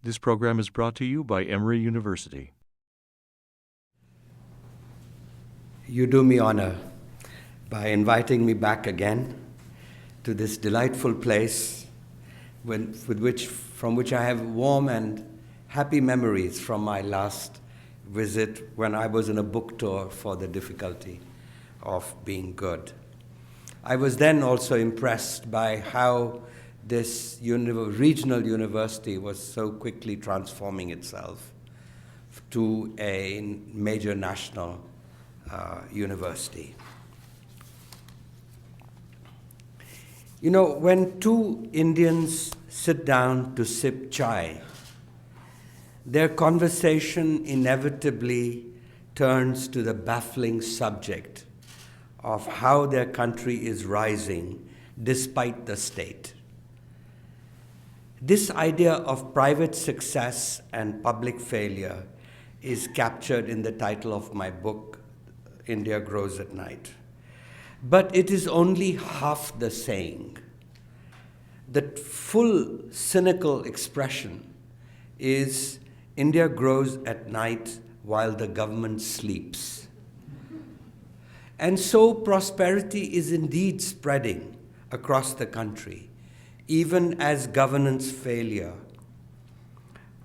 This program is brought to you by Emory University. You do me honor by inviting me back again to this delightful place from which I have warm and happy memories from my last visit when I was on a book tour for the difficulty of being good. I was then also impressed by how this regional university was so quickly transforming itself to a major national university. You know, when two Indians sit down to sip chai, their conversation inevitably turns to the baffling subject of how their country is rising despite the state. This idea of private success and public failure is captured in the title of my book, India Grows at Night. But it is only half the saying. The full cynical expression is India grows at night while the government sleeps. And so prosperity is indeed spreading across the country, even as governance failure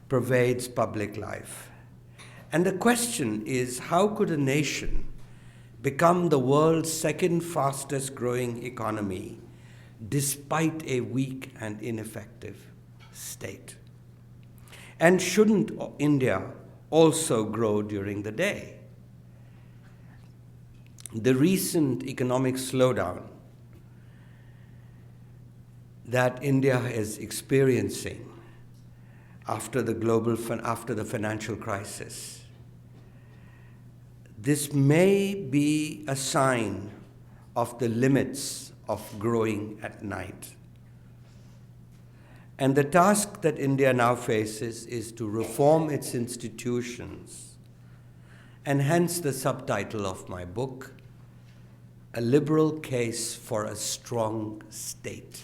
pervades public life. And the question is, how could a nation become the world's second fastest growing economy despite a weak and ineffective state? And shouldn't India also grow during the day? The recent economic slowdown that India is experiencing after the financial crisis, this may be a sign of the limits of growing at night. And the task that India now faces is to reform its institutions, and hence the subtitle of my book, A Liberal Case for a Strong State.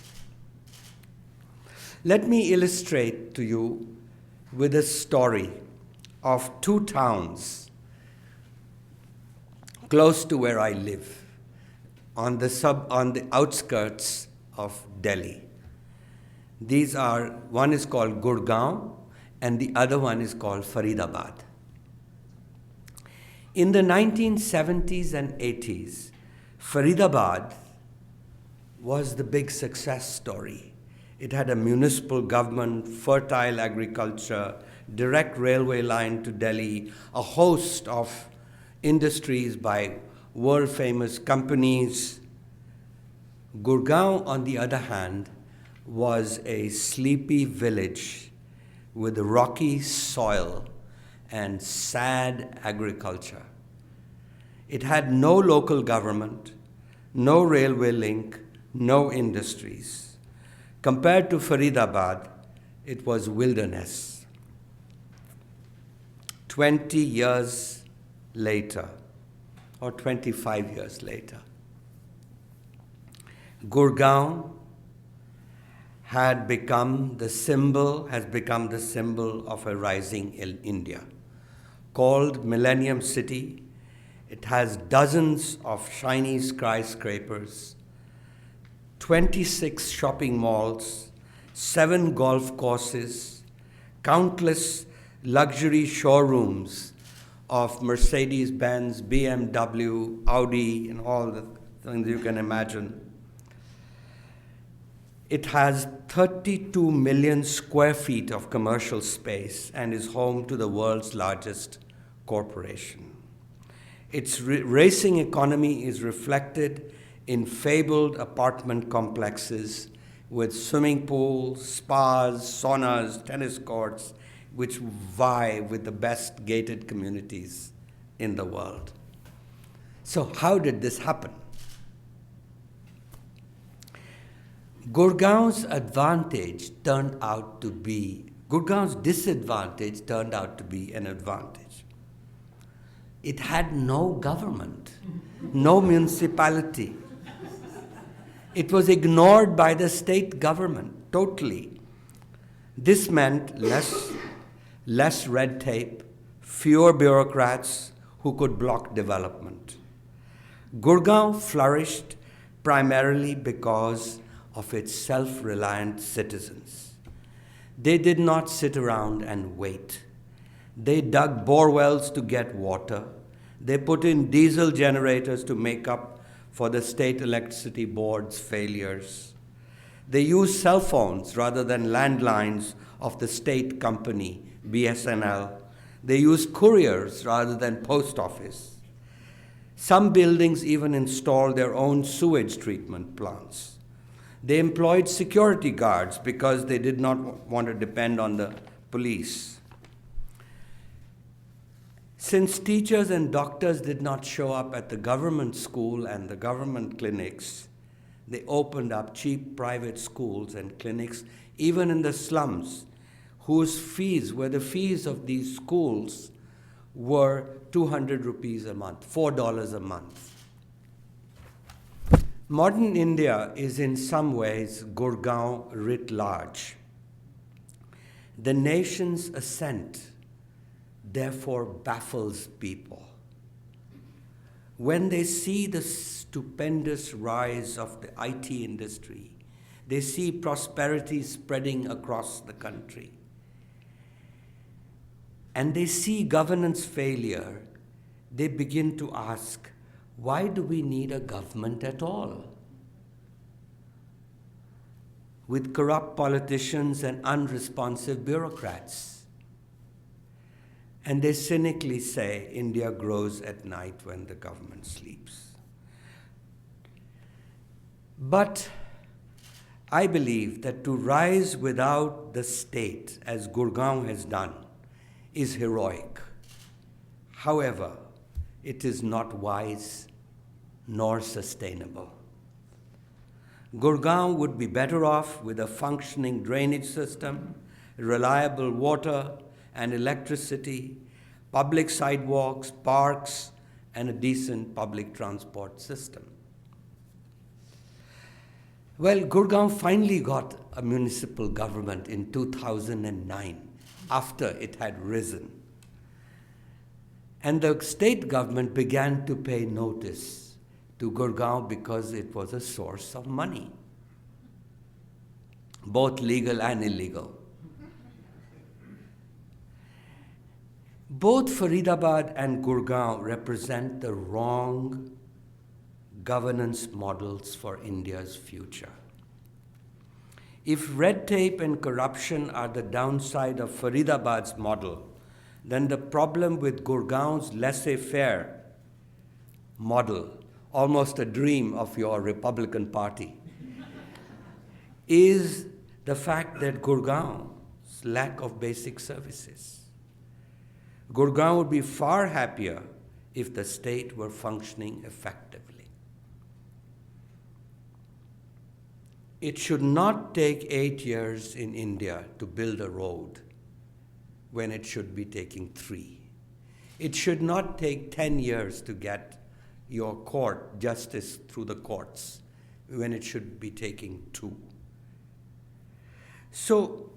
Let me illustrate to you with a story of two towns close to where I live, on the outskirts of Delhi. One is called Gurgaon and the other one is called Faridabad. In the 1970s and 80s, Faridabad was the big success story. It had a municipal government, fertile agriculture, direct railway line to Delhi, a host of industries by world-famous companies. Gurgaon, on the other hand, was a sleepy village with rocky soil and sad agriculture. It had no local government, no railway link, no industries. Compared to Faridabad, it was wilderness. 20 years later, or 25 years later, Gurgaon has become the symbol of a rising India. Called Millennium City, it has dozens of shiny skyscrapers, 26 shopping malls, 7 golf courses, countless luxury showrooms of Mercedes-Benz, BMW, Audi, and all the things you can imagine. It has 32 million square feet of commercial space and is home to the world's largest corporation. Its racing economy is reflected in fabled apartment complexes with swimming pools, spas, saunas, tennis courts, which vie with the best gated communities in the world. So how did this happen? Gurgaon's disadvantage turned out to be an advantage. It had no government, no municipality. It was ignored by the state government totally. This meant less less red tape, fewer bureaucrats who could block development. Gurgaon flourished primarily because of its self-reliant citizens. They did not sit around and wait. They dug bore wells to get water. They put in diesel generators to make up for the state electricity board's failures. They used cell phones rather than landlines of the state company, BSNL. They used couriers rather than post office. Some buildings even installed their own sewage treatment plants. They employed security guards because they did not want to depend on the police. Since teachers and doctors did not show up at the government school and the government clinics, they opened up cheap private schools and clinics, even in the slums, whose fees were the fees of these schools were 200 rupees a month, $4 a month. Modern India is in some ways Gurgaon writ large. The nation's ascent therefore baffles people. When they see the stupendous rise of the IT industry, they see prosperity spreading across the country, and they see governance failure, they begin to ask, why do we need a government at all? With corrupt politicians and unresponsive bureaucrats. And they cynically say India grows at night when the government sleeps. But I believe that to rise without the state, as Gurgaon has done, is heroic. However, it is not wise nor sustainable. Gurgaon would be better off with a functioning drainage system, reliable water and electricity, public sidewalks, parks, and a decent public transport system. Well, Gurgaon finally got a municipal government in 2009, after it had risen. And the state government began to pay notice to Gurgaon because it was a source of money, both legal and illegal. Both Faridabad and Gurgaon represent the wrong governance models for India's future. If red tape and corruption are the downside of Faridabad's model, then the problem with Gurgaon's laissez-faire model, almost a dream of your Republican Party, is the fact that Gurgaon's lack of basic services. Gurgaon would be far happier if the state were functioning effectively. It should not take 8 years in India to build a road when it should be taking 3. It should not take 10 years to get your court justice through the courts when it should be taking 2. So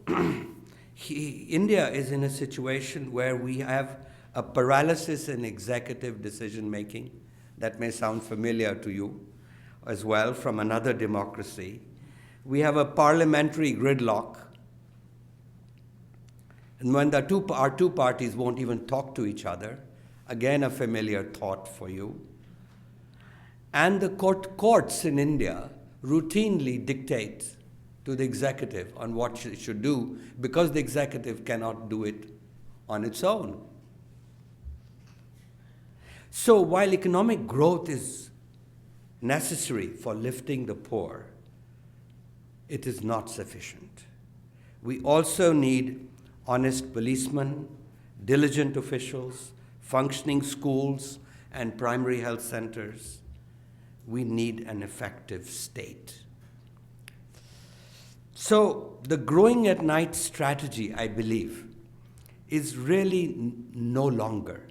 India is in a situation where we have a paralysis in executive decision-making. That may sound familiar to you as well from another democracy. We have a parliamentary gridlock. And when our two parties won't even talk to each other, again a familiar thought for you. And the courts in India routinely dictate to the executive on what it should do because the executive cannot do it on its own. So while economic growth is necessary for lifting the poor, it is not sufficient. We also need honest policemen, diligent officials, functioning schools and primary health centers. We need an effective state. So the growing at night strategy, I believe, is really no longer.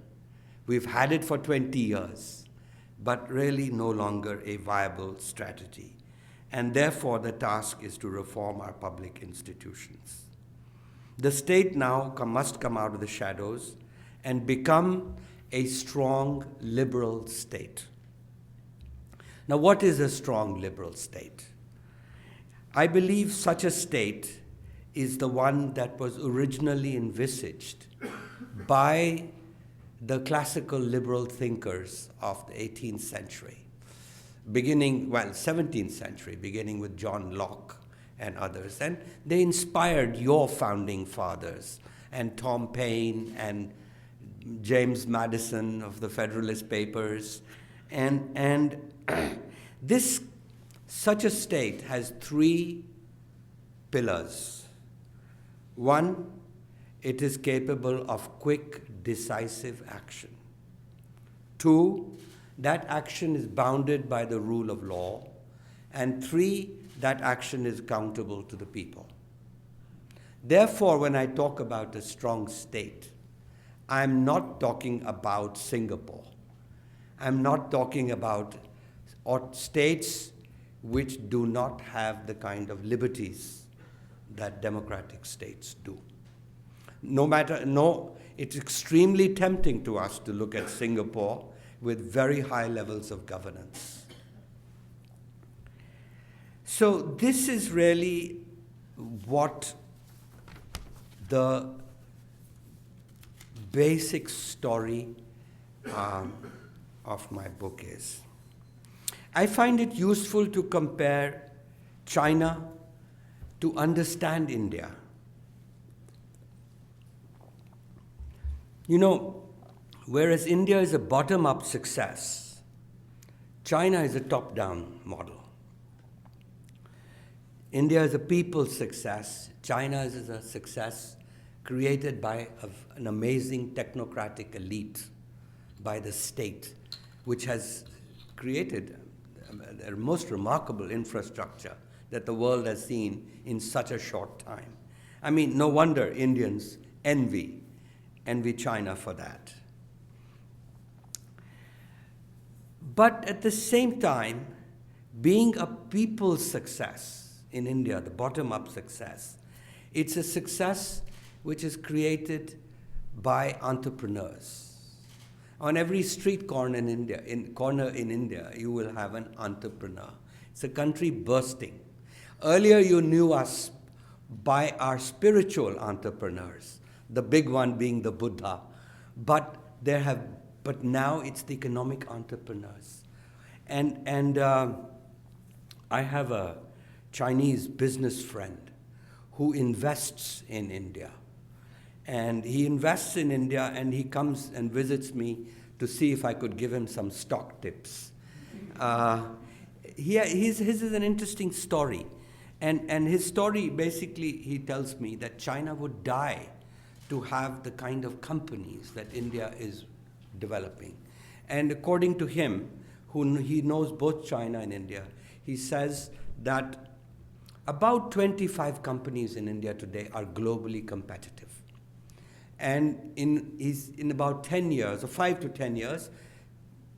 We've had it for 20 years, but really no longer a viable strategy. And therefore, the task is to reform our public institutions. The state now must come out of the shadows and become a strong liberal state. Now, what is a strong liberal state? I believe such a state is the one that was originally envisaged by the classical liberal thinkers of the 18th century, 17th century, beginning with John Locke and others. And they inspired your founding fathers, and Tom Paine and James Madison of the Federalist Papers. And such a state has three pillars. One, it is capable of quick, decisive action. Two, that action is bounded by the rule of law. And three, that action is accountable to the people. Therefore, when I talk about a strong state, I'm not talking about Singapore. I'm not talking about states which do not have the kind of liberties that democratic states do. It's extremely tempting to us to look at Singapore with very high levels of governance. So this is really what the basic story of my book is. I find it useful to compare China to understand India. You know, whereas India is a bottom-up success, China is a top-down model. India is a people's success. China is a success created by an amazing technocratic elite, by the state, which has created the most remarkable infrastructure that the world has seen in such a short time. I mean, no wonder Indians envy China for that. But at the same time, being a people's success in India, the bottom-up success, it's a success which is created by entrepreneurs. On every street corner in India, you will have an entrepreneur. It's a country bursting. Earlier, you knew us by our spiritual entrepreneurs, the big one being the Buddha. But now it's the economic entrepreneurs. And I have a Chinese business friend who invests in India. And he invests in India, and he comes and visits me to see if I could give him some stock tips. His is an interesting story. And his story, basically, he tells me that China would die to have the kind of companies that India is developing. And according to him, he knows both China and India, he says that about 25 companies in India today are globally competitive. And in about 10 years, or 5 to 10 years,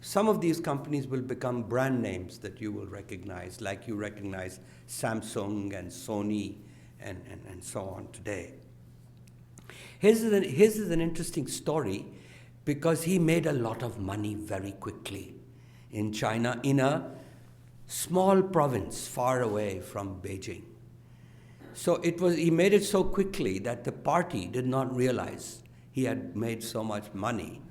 some of these companies will become brand names that you will recognize, like you recognize Samsung and Sony and so on today. His is an interesting story because he made a lot of money very quickly in China, in a small province far away from Beijing. So he made it so quickly that the party did not realize he had made so much money.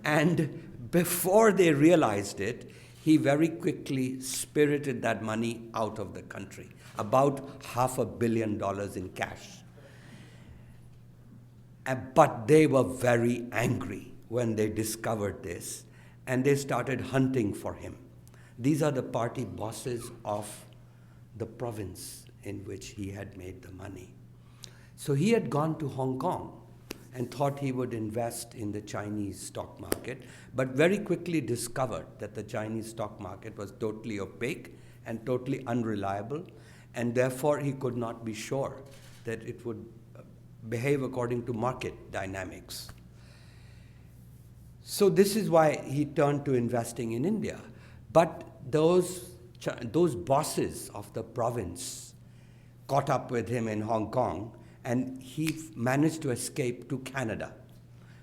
And before they realized it, he very quickly spirited that money out of the country, about $500 million in cash. But they were very angry when they discovered this, and they started hunting for him. These are the party bosses of the province in which he had made the money. So he had gone to Hong Kong and thought he would invest in the Chinese stock market, but very quickly discovered that the Chinese stock market was totally opaque and totally unreliable, and therefore he could not be sure that it would behave according to market dynamics. So this is why he turned to investing in India. But those bosses of the province caught up with him in Hong Kong and he managed to escape to Canada,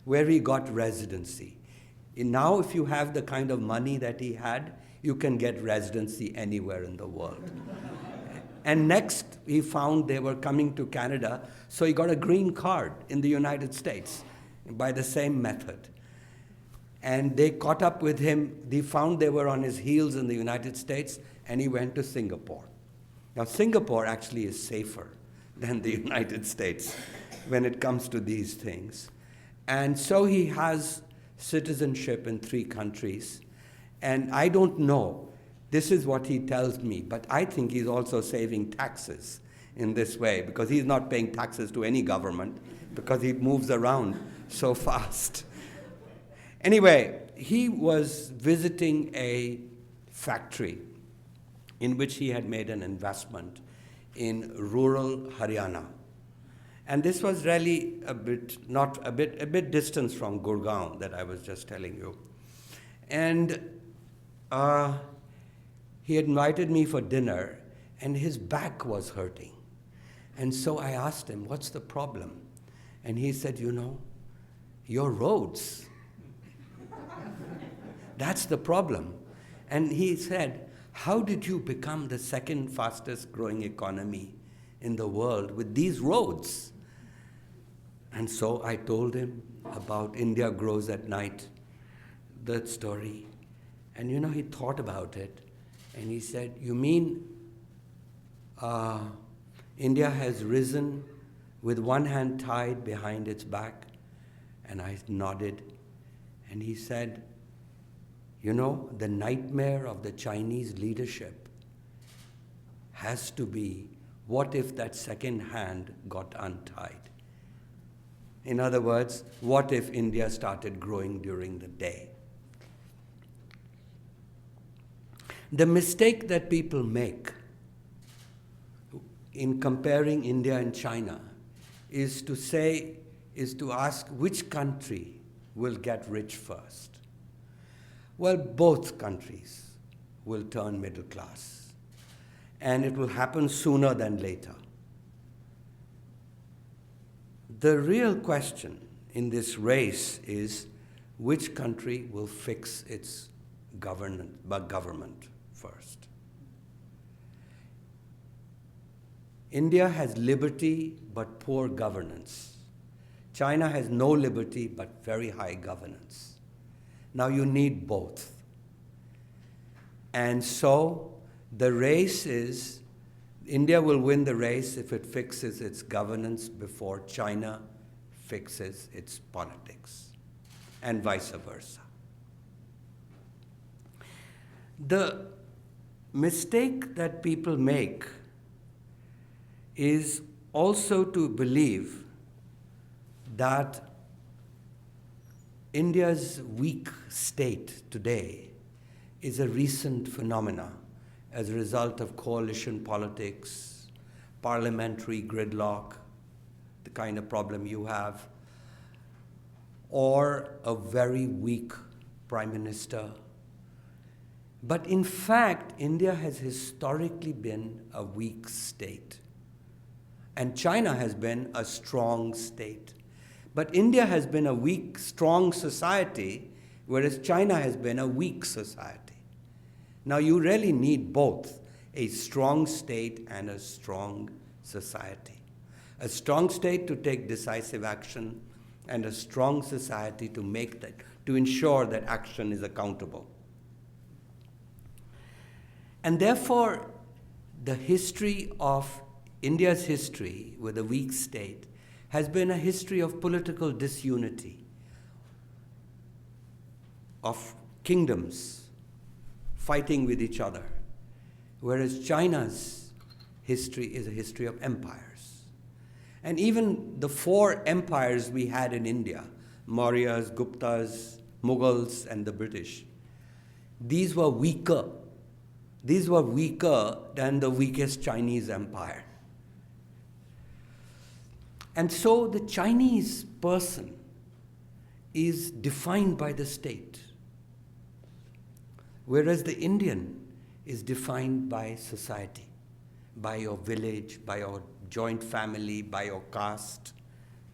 where he got residency. Now, if you have the kind of money that he had, you can get residency anywhere in the world. And next, he found they were coming to Canada, so he got a green card in the United States by the same method. And they caught up with him. They found they were on his heels in the United States, and he went to Singapore. Now, Singapore actually is safer than the United States when it comes to these things. And so he has citizenship in 3 countries. And I don't know, this is what he tells me, but I think he's also saving taxes in this way, because he's not paying taxes to any government, because he moves around so fast. Anyway, he was visiting a factory in which he had made an investment in rural Haryana. And this was really a bit distant from Gurgaon that I was just telling you. And he invited me for dinner, and his back was hurting. And so I asked him, what's the problem? And he said, your roads. That's the problem. And he said, how did you become the 2nd fastest growing economy in the world with these roads? And so I told him about India Grows at Night, that story. And he thought about it, and he said, you mean India has risen with one hand tied behind its back? And I nodded, and he said, the nightmare of the Chinese leadership has to be, what if that second hand got untied? In other words, what if India started growing during the day? The mistake that people make in comparing India and China is to ask which country will get rich first. Well, both countries will turn middle class, and it will happen sooner than later. The real question in this race is which country will fix its government first. India has liberty but poor governance. China has no liberty but very high governance. Now you need both. And so the race is, India will win the race if it fixes its governance before China fixes its politics, and vice versa. The mistake that people make is also to believe that India's weak state today is a recent phenomena as a result of coalition politics, parliamentary gridlock, the kind of problem you have, or a very weak prime minister. But in fact, India has historically been a weak state, and China has been a strong state. But India has been a weak, strong society, whereas China has been a weak society. Now you really need both, a strong state and a strong society. A strong state to take decisive action, and a strong society to ensure that action is accountable. And therefore, the history of India's history with a weak state has been a history of political disunity, of kingdoms fighting with each other, whereas China's history is a history of empires. And even the 4 empires we had in India, Mauryas, Guptas, Mughals, and the British, these were weaker. These were weaker than the weakest Chinese empire. And so the Chinese person is defined by the state, whereas the Indian is defined by society, by your village, by your joint family, bio caste,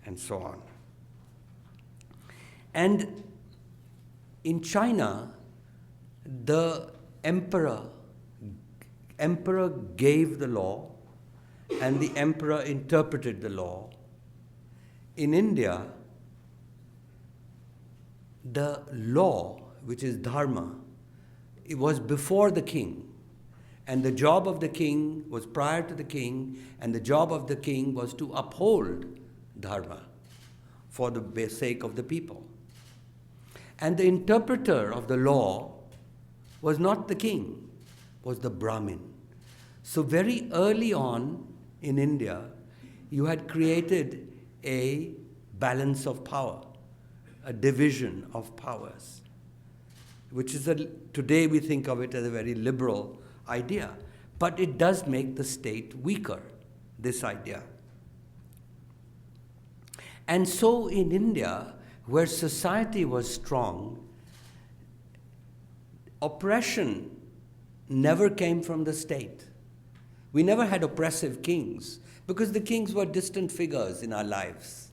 and so on. And in China, the emperor gave the law, and the emperor interpreted the law. In India, the law, which is Dharma, it was before the king. And the job of the king was prior to the king, and the job of the king was to uphold Dharma for the sake of the people. And the interpreter of the law was not the king, was the Brahmin. So very early on in India, you had created a balance of power, a division of powers, which is today we think of it as a very liberal idea, but it does make the state weaker, this idea. And so in India, where society was strong, oppression never came from the state. We never had oppressive kings because the kings were distant figures in our lives.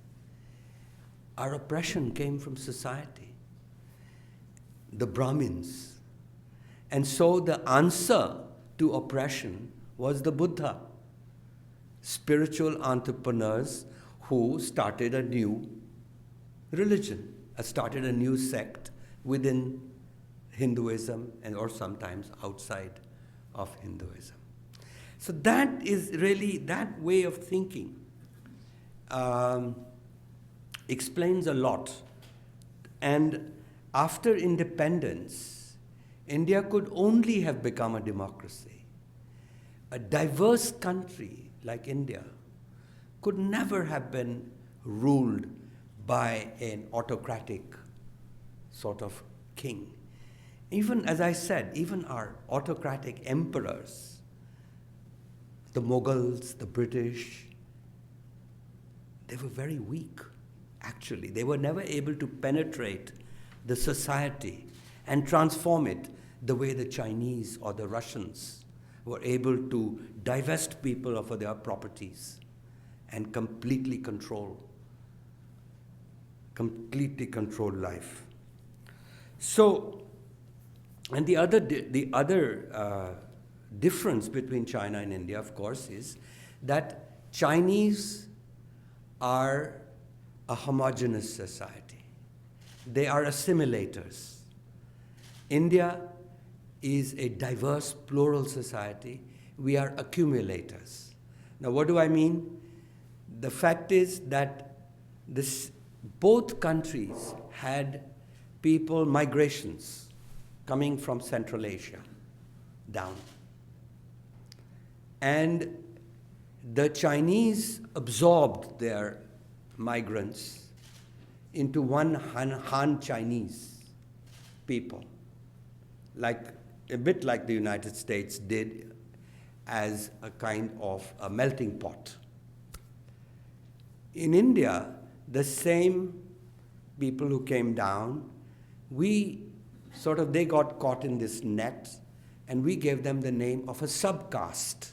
Our oppression came from society, the Brahmins. And so the answer to oppression was the Buddha, spiritual entrepreneurs who started a new religion, started a new sect within Hinduism or sometimes outside of Hinduism. So that is really, that way of thinking explains a lot. And after independence, India could only have become a democracy. A diverse country like India could never have been ruled by an autocratic sort of king. Even, as I said, even our autocratic emperors, the Mughals, the British, they were very weak, actually. They were never able to penetrate the society and transform it the way the Chinese or the Russians were able to divest people of their properties and completely control life. So, and the other difference between China and India, of course, is that Chinese are a homogeneous society. They are assimilators. India is a diverse, plural society. We are accumulators. Now, what do I mean? The fact is that both countries had migrations coming from Central Asia down. And the Chinese absorbed their migrants into one Han Chinese people, a bit like the United States did as a kind of a melting pot. In India, the same people who came down, they got caught in this net, and we gave them the name of a subcaste.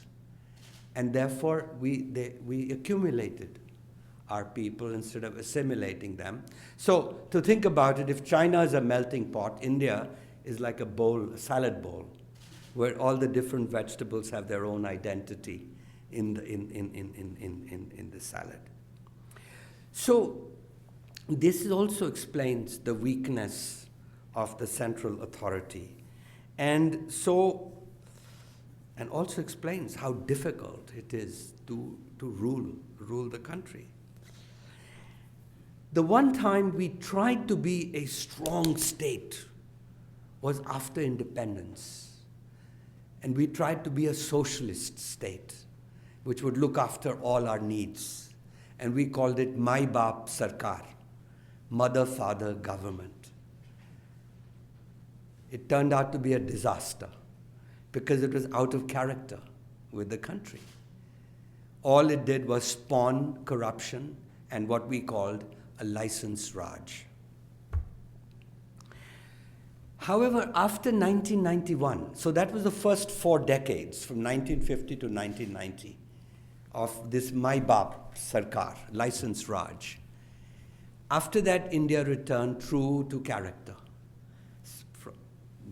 And therefore, we accumulated our people instead of assimilating them. So to think about it, if China is a melting pot, India is like a bowl, a salad bowl, where all the different vegetables have their own identity in the salad. So this also explains the weakness of the central authority, and also explains how difficult it is to rule the country. The one time we tried to be a strong state was after independence. And we tried to be a socialist state, which would look after all our needs. And we called it Mai Baap Sarkar, mother-father government. It turned out to be a disaster because it was out of character with the country. All it did was spawn corruption and what we called a license Raj. However, after 1991, so that was the first 4 decades, from 1950 to 1990, of this My Bap Sarkar, licensed Raj. After that, India returned true to character,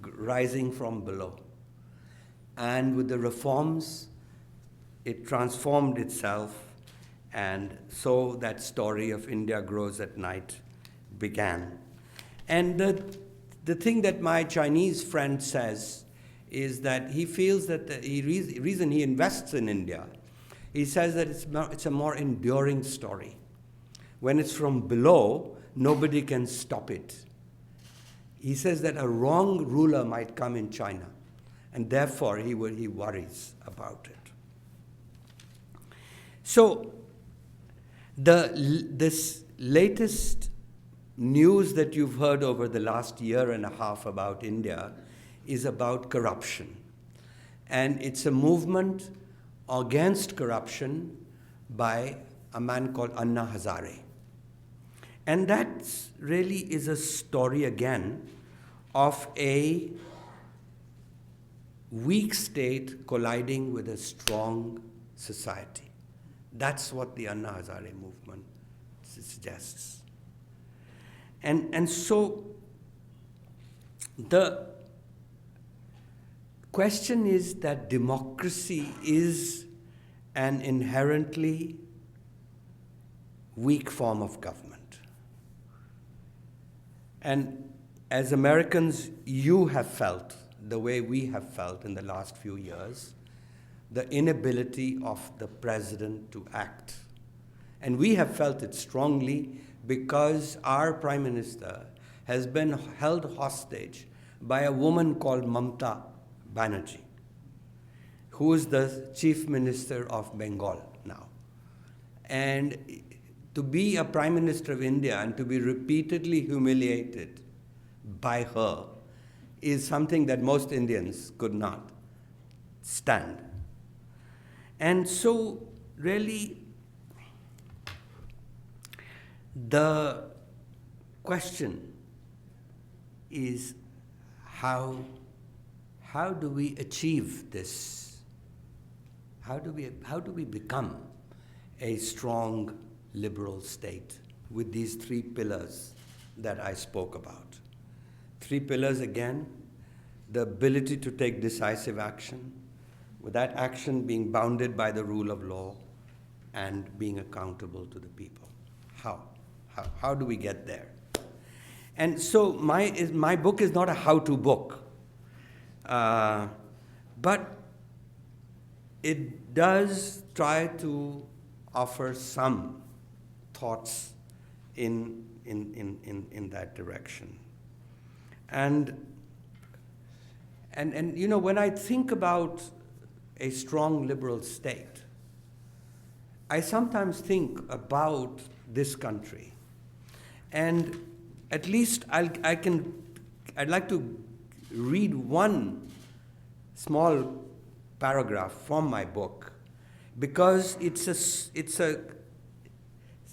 rising from below. And with the reforms, it transformed itself, and so that story of India Grows at Night began. And the thing that my Chinese friend says is that he feels that the reason he invests in India, he says that it's a more enduring story. When it's from below, nobody can stop it. He says that a wrong ruler might come in China, and therefore he worries about it. So this latest news that you've heard over the last year and a half about India is about corruption. And it's a movement against corruption by a man called Anna Hazare. And that really is a story again of a weak state colliding with a strong society. That's what the Anna Hazare movement suggests. And so the question is that democracy is an inherently weak form of government. And as Americans, you have felt, the way we have felt in the last few years, the inability of the president to act. And we have felt it strongly because our prime minister has been held hostage by a woman called Mamata Banerjee, who is the chief minister of Bengal now. And to be a prime minister of India and to be repeatedly humiliated by her is something that most Indians could not stand. And so, really, the question is how do we achieve this? How do we become a strong liberal state with these three pillars that I spoke about? Three pillars again: the ability to take decisive action, with that action being bounded by the rule of law and being accountable to the people. How do we get there? And so my book is not a how-to book, but it does try to offer some thoughts in that direction. And you know, when I think about a strong liberal state, I sometimes think about this country. And at least I'd like to read one small paragraph from my book, because it's an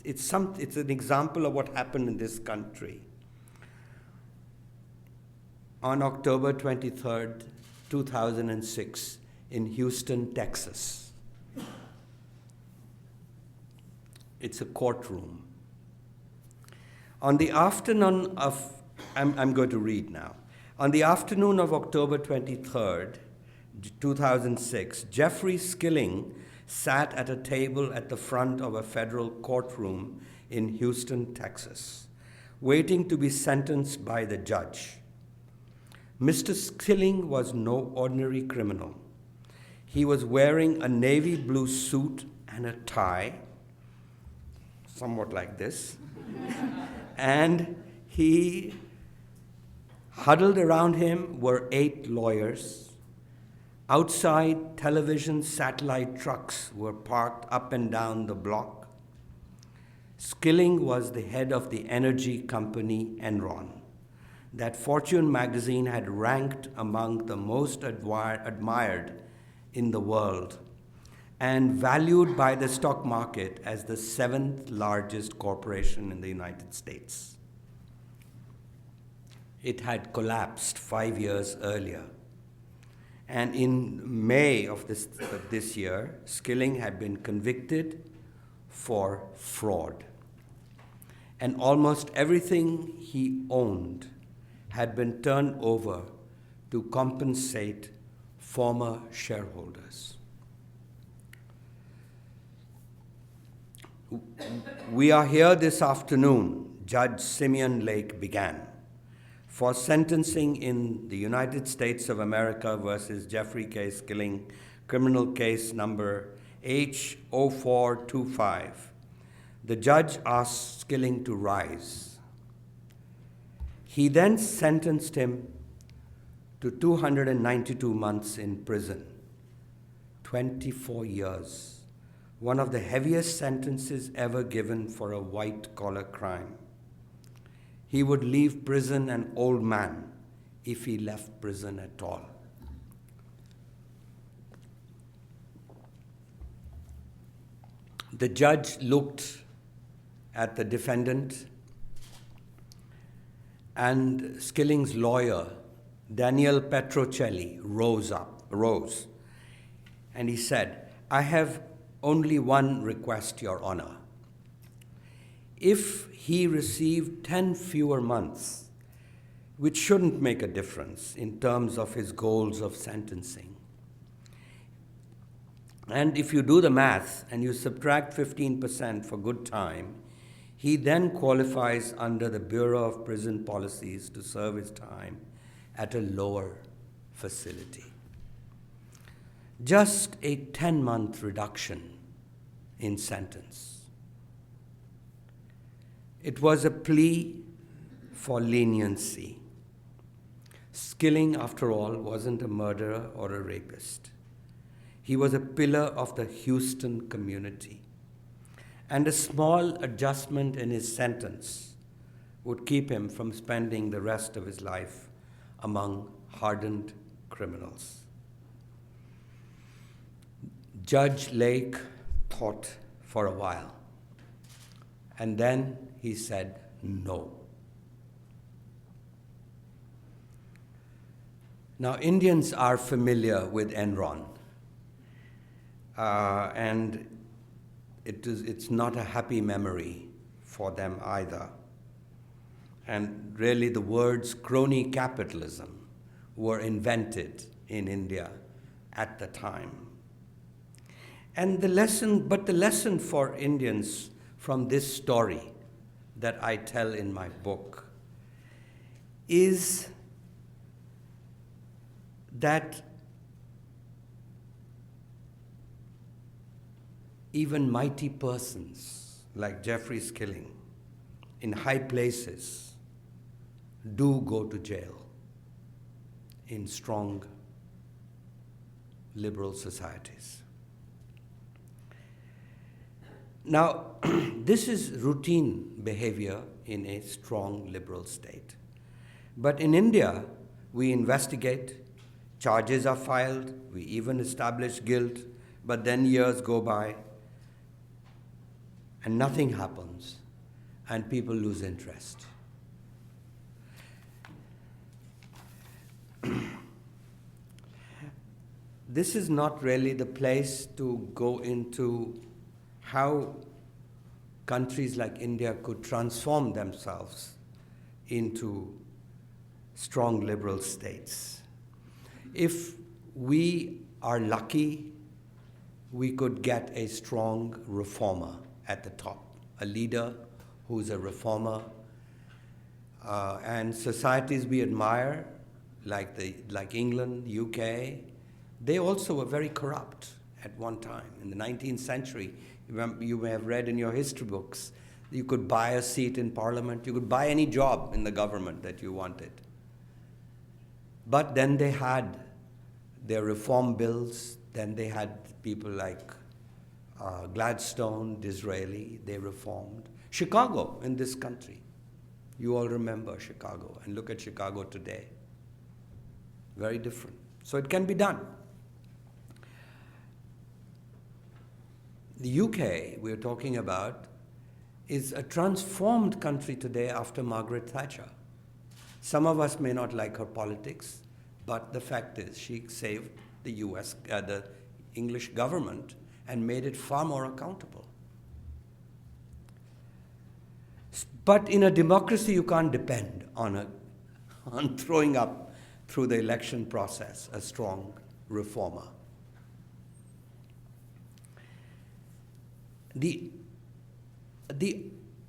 example of what happened in this country. On October 23rd, 2006, in Houston, Texas. It's a courtroom. On the afternoon of, I'm going to read now. On the afternoon of October 23rd, 2006, Jeffrey Skilling sat at a table at the front of a federal courtroom in Houston, Texas, waiting to be sentenced by the judge. Mr. Skilling was no ordinary criminal. He was wearing a navy blue suit and a tie, somewhat like this, and he huddled around him were 8 lawyers. Outside, television satellite trucks were parked up and down the block. Skilling was the head of the energy company Enron that Fortune magazine had ranked among the most admired in the world and valued by the stock market as the 7th largest corporation in the United States. It had collapsed 5 years earlier. And in May of this year, Skilling had been convicted for fraud. And almost everything he owned had been turned over to compensate former shareholders. We are here this afternoon, Judge Simeon Lake began, for sentencing in the United States of America versus Jeffrey K. Skilling, criminal case number H0425. The judge asked Skilling to rise. He then sentenced him to 292 months in prison, 24 years, one of the heaviest sentences ever given for a white-collar crime. He would leave prison an old man if he left prison at all. The judge looked at the defendant, and Skilling's lawyer, Daniel Petrocelli, rose, and he said, "I have only one request, Your Honor. If he received 10 fewer months, which shouldn't make a difference in terms of his goals of sentencing, and if you do the math and you subtract 15% for good time, he then qualifies under the Bureau of Prison Policies to serve his time at a lower facility." Just a 10-month reduction in sentence. It was a plea for leniency. Skilling, after all, wasn't a murderer or a rapist. He was a pillar of the Houston community. And a small adjustment in his sentence would keep him from spending the rest of his life among hardened criminals. Judge Lake thought for a while, and then he said no. Now, Indians are familiar with Enron, and it's not a happy memory for them either. And really, the words crony capitalism were invented in India at the time. And the lesson for Indians from this story that I tell in my book is that even mighty persons like Jeffrey Skilling in high places do go to jail in strong liberal societies. Now, this is routine behavior in a strong liberal state. But in India, we investigate, charges are filed, we even establish guilt, but then years go by and nothing happens, and people lose interest. This is not really the place to go into how countries like India could transform themselves into strong liberal states. If we are lucky, we could get a strong reformer at the top, a leader who's a reformer, and societies we admire, like England, UK, they also were very corrupt at one time. In the 19th century, you may have read in your history books, you could buy a seat in parliament, you could buy any job in the government that you wanted. But then they had their reform bills, then they had people like Gladstone, Disraeli, they reformed. Chicago in this country, you all remember Chicago, and look at Chicago today. Very different. So it can be done. The UK we're talking about is a transformed country today after Margaret Thatcher. Some of us may not like her politics, but the fact is she saved the English government, and made it far more accountable. But in a democracy, you can't depend on throwing up through the election process a strong reformer. The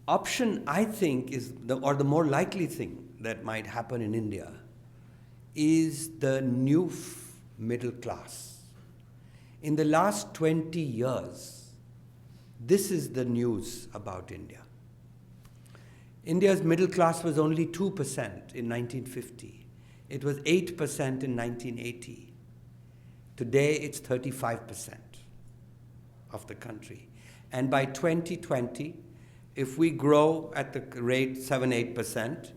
option, I think, or the more likely thing that might happen in India is the new middle class. In the last 20 years, this is the news about India. India's middle class was only 2% in 1950. It was 8% in 1980. Today, it's 35% of the country. And by 2020, if we grow at the rate 7-8%,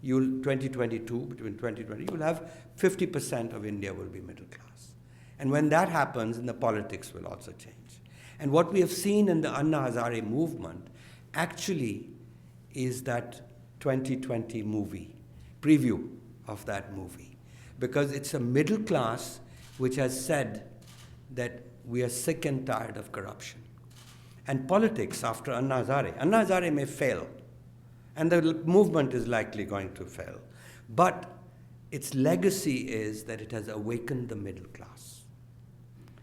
2022, between 2020, you'll have 50% of India will be middle class. And when that happens, then the politics will also change. And what we have seen in the Anna Hazare movement actually is that 2020 movie, preview of that movie. Because it's a middle class which has said that we are sick and tired of corruption. And politics after Anna Hazare may fail, and the movement is likely going to fail. But its legacy is that it has awakened the middle class.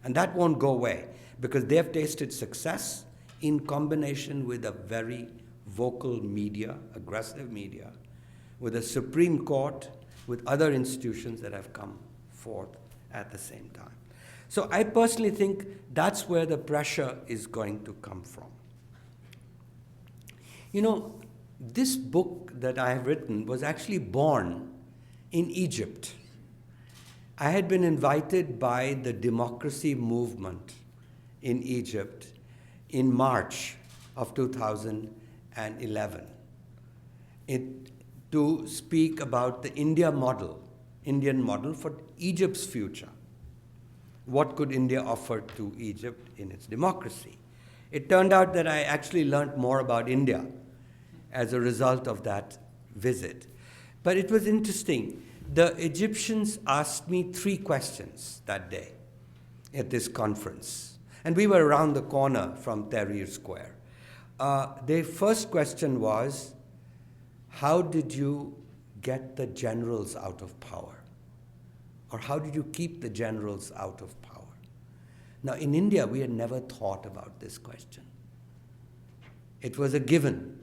And that won't go away, because they have tasted success in combination with a very vocal media, aggressive media, with a Supreme Court, with other institutions that have come forth at the same time. So I personally think that's where the pressure is going to come from. You know, this book that I have written was actually born in Egypt. I had been invited by the democracy movement in Egypt in March of 2011 to speak about the Indian model for Egypt's future. What could India offer to Egypt in its democracy? It turned out that I actually learned more about India as a result of that visit. But it was interesting. The Egyptians asked me 3 questions that day at this conference. And we were around the corner from Tahrir Square. Their first question was, how did you get the generals out of power? Or how did you keep the generals out of power? Now, in India, we had never thought about this question. It was a given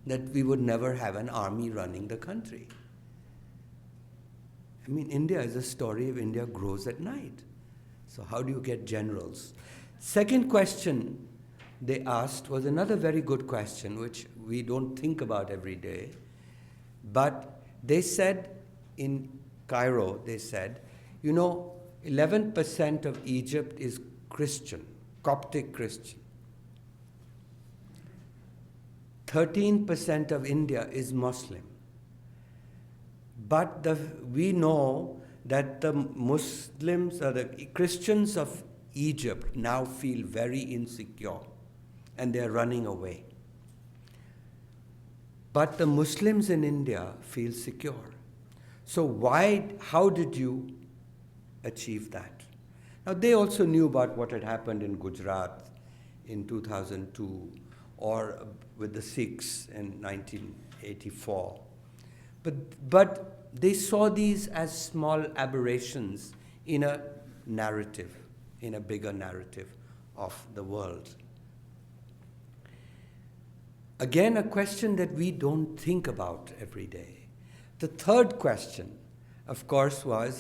that we would never have an army running the country. I mean, India is a story of India grows at night. So how do you get generals? Second question they asked was another very good question, which we don't think about every day. But they said in Cairo, 11% of Egypt is Christian, Coptic Christian. 13% of India is Muslim. But we know that the Muslims or the Christians of Egypt now feel very insecure and they're running away. But the Muslims in India feel secure. So how did you achieve that? Now, they also knew about what had happened in Gujarat in 2002 or with the Sikhs in 1984. But they saw these as small aberrations in a narrative, in a bigger narrative of the world. Again, a question that we don't think about every day. The third question, of course, was,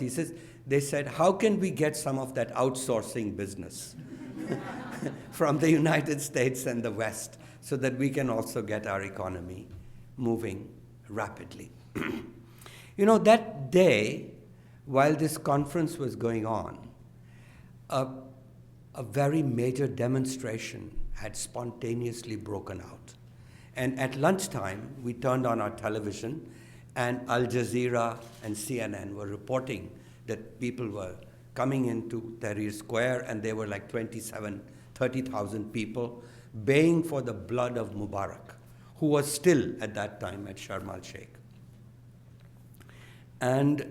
they said, how can we get some of that outsourcing business from the United States and the West so that we can also get our economy moving rapidly? You know, that day, while this conference was going on, a very major demonstration had spontaneously broken out. And at lunchtime, we turned on our television, and Al Jazeera and CNN were reporting that people were coming into Tahrir Square, and there were like 30,000 people baying for the blood of Mubarak, who was still at that time at Sharm el-Sheikh. And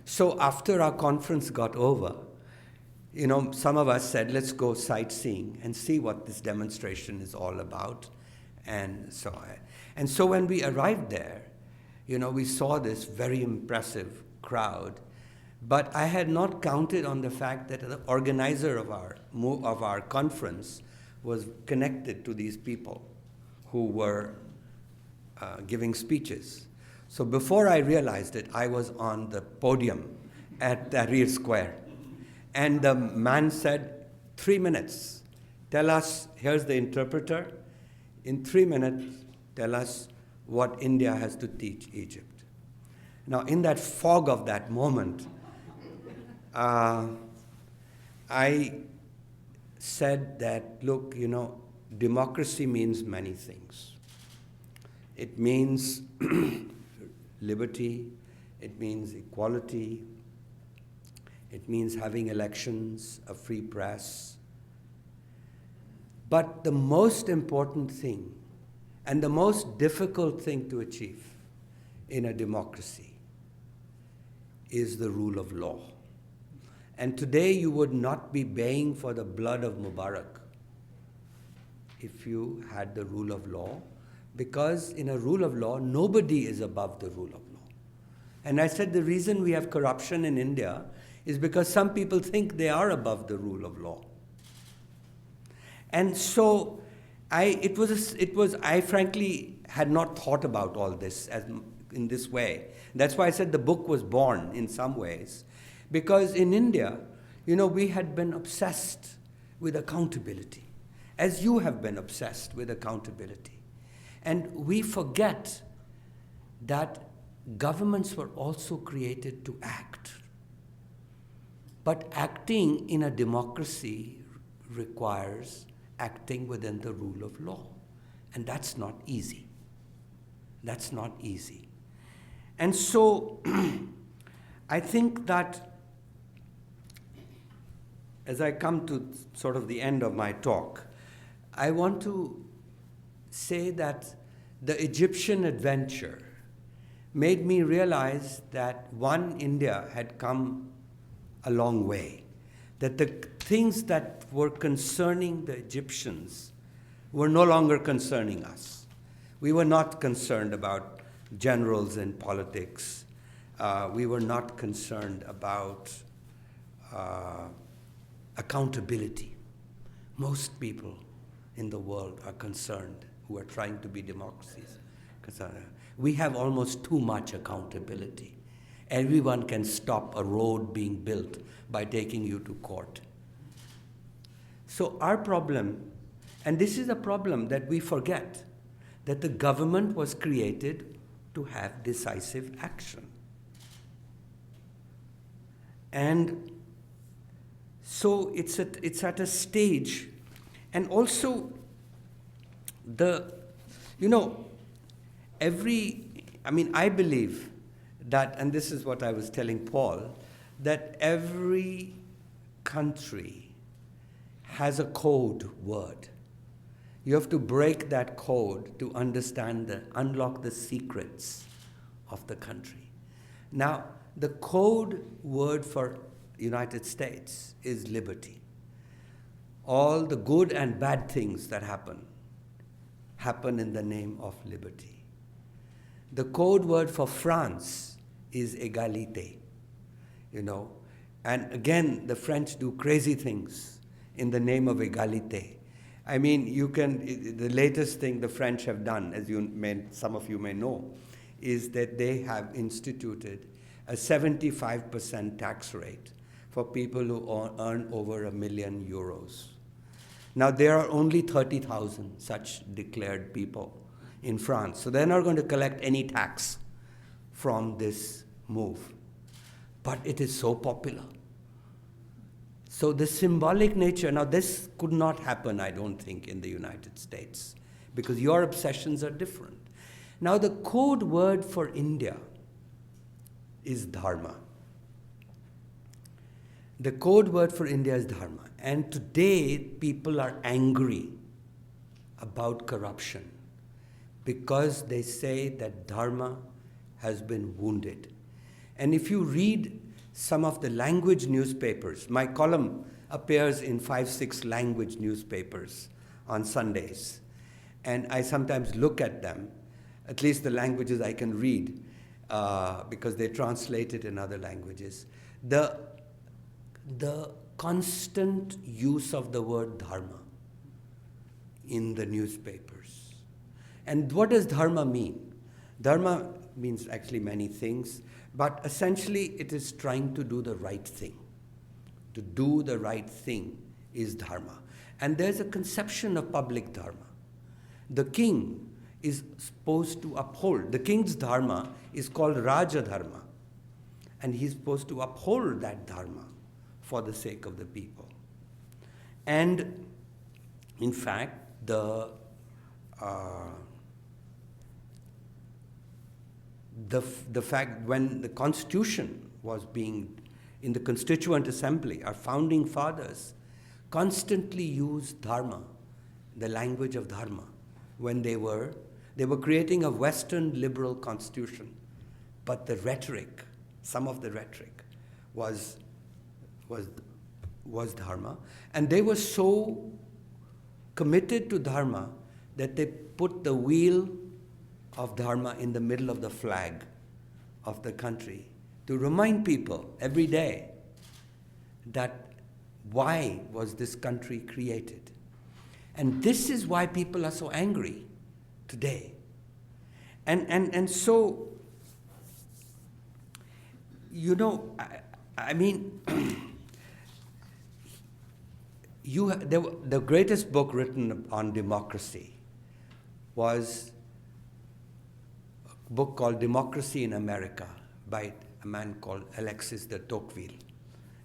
so after our conference got over, some of us said, let's go sightseeing and see what this demonstration is all about. And so when we arrived there, we saw this very impressive crowd. But I had not counted on the fact that the organizer of our conference was connected to these people who were giving speeches. So before I realized it, I was on the podium at Tahrir Square. And the man said, 3 minutes, tell us, here's the interpreter, in 3 minutes, tell us what India has to teach Egypt. Now, in that fog of that moment, I said that, look, democracy means many things. It means liberty, it means equality, it means having elections, a free press. But the most important thing and the most difficult thing to achieve in a democracy is the rule of law. And today you would not be baying for the blood of Mubarak if you had the rule of law, because in a rule of law, nobody is above the rule of law. And I said the reason we have corruption in India is because some people think they are above the rule of law. And so I frankly had not thought about all this in this way. That's why I said the book was born in some ways. Because in India, we had been obsessed with accountability, as you have been obsessed with accountability. And we forget that governments were also created to act. But acting in a democracy requires acting within the rule of law. And that's not easy. That's not easy. And so I think that as I come to sort of the end of my talk, I want to say that the Egyptian adventure made me realize that India had come a long way, that the things that were concerning the Egyptians were no longer concerning us. We were not concerned about generals in politics. We were not concerned about accountability. Most people in the world are concerned who are trying to be democracies. We have almost too much accountability. Everyone can stop a road being built by taking you to court. So our problem, and this is a problem that we forget, that the government was created to have decisive action. And so it's at a stage, and also I believe that, and this is what I was telling Paul, that every country has a code word. You have to break that code to unlock the secrets of the country. Now, the code word for United States is liberty. All the good and bad things that happen in the name of liberty. The code word for France is égalité, And again, the French do crazy things in the name of égalité. I mean, the latest thing the French have done, as some of you may know, is that they have instituted a 75% tax rate for people who earn over €1 million. Now, there are only 30,000 such declared people in France. So they're not going to collect any tax from this move. But it is so popular. So the symbolic nature, now this could not happen, I don't think, in the United States, because your obsessions are different. Now the code word for India is Dharma. The code word for India is Dharma. And today, people are angry about corruption because they say that Dharma has been wounded. And if you read some of the language newspapers, my column appears in 5-6 language newspapers on Sundays. And I sometimes look at them, at least the languages I can read, because they translate it in other languages. The constant use of the word dharma in the newspapers. And what does dharma mean? Dharma means actually many things, but essentially it is trying to do the right thing. To do the right thing is dharma. And there's a conception of public dharma. The king is supposed to uphold, the king's dharma is called Raja Dharma, and he's supposed to uphold that dharma for the sake of the people. And in fact, the fact when the Constitution was being in the Constituent Assembly, our founding fathers constantly used dharma, the language of dharma, when they were creating a Western liberal constitution, but the rhetoric, some of the rhetoric, was dharma, and they were so committed to dharma that they put the wheel of dharma in the middle of the flag of the country to remind people every day that why was this country created. And this is why people are so angry today. And so, you know, I mean, the greatest book written on democracy was a book called Democracy in America by a man called Alexis de Tocqueville.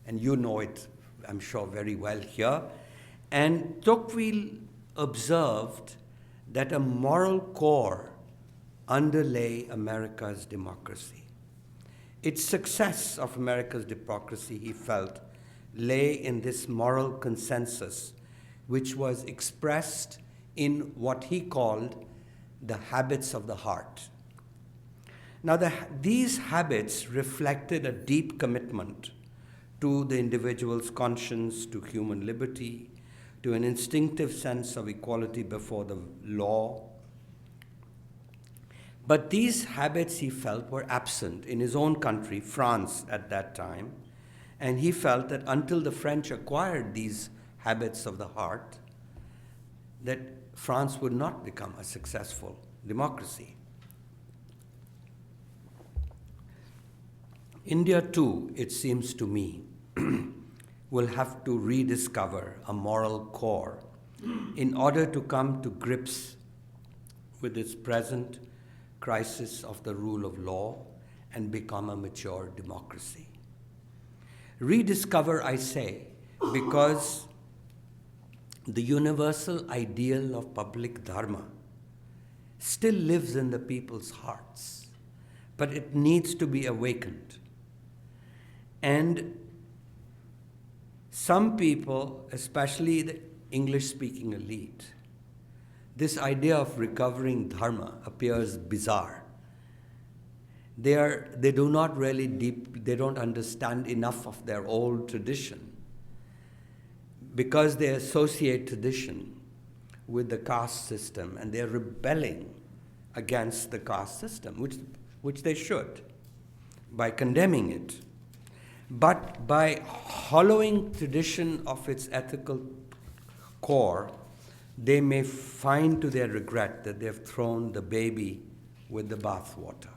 And you know it, I'm sure, very well here. And Tocqueville observed that a moral core underlay America's democracy. Its success of America's democracy, he felt, lay in this moral consensus, which was expressed in what he called the habits of the heart. Now, these habits reflected a deep commitment to the individual's conscience, to human liberty, to an instinctive sense of equality before the law. But these habits, he felt, were absent in his own country, France, at that time. And he felt that until the French acquired these habits of the heart, that France would not become a successful democracy. India, too, it seems to me, will have to rediscover a moral core in order to come to grips with its present crisis of the rule of law and become a mature democracy. Rediscover, I say, because the universal ideal of public dharma still lives in the people's hearts, but it needs to be awakened. And some people, especially the English-speaking elite, this idea of recovering dharma appears bizarre. They do not really they don't understand enough of their old tradition, because they associate tradition with the caste system, and they're rebelling against the caste system, which they should, by condemning it. But by hollowing tradition of its ethical core, they may find to their regret that they've thrown the baby with the bathwater.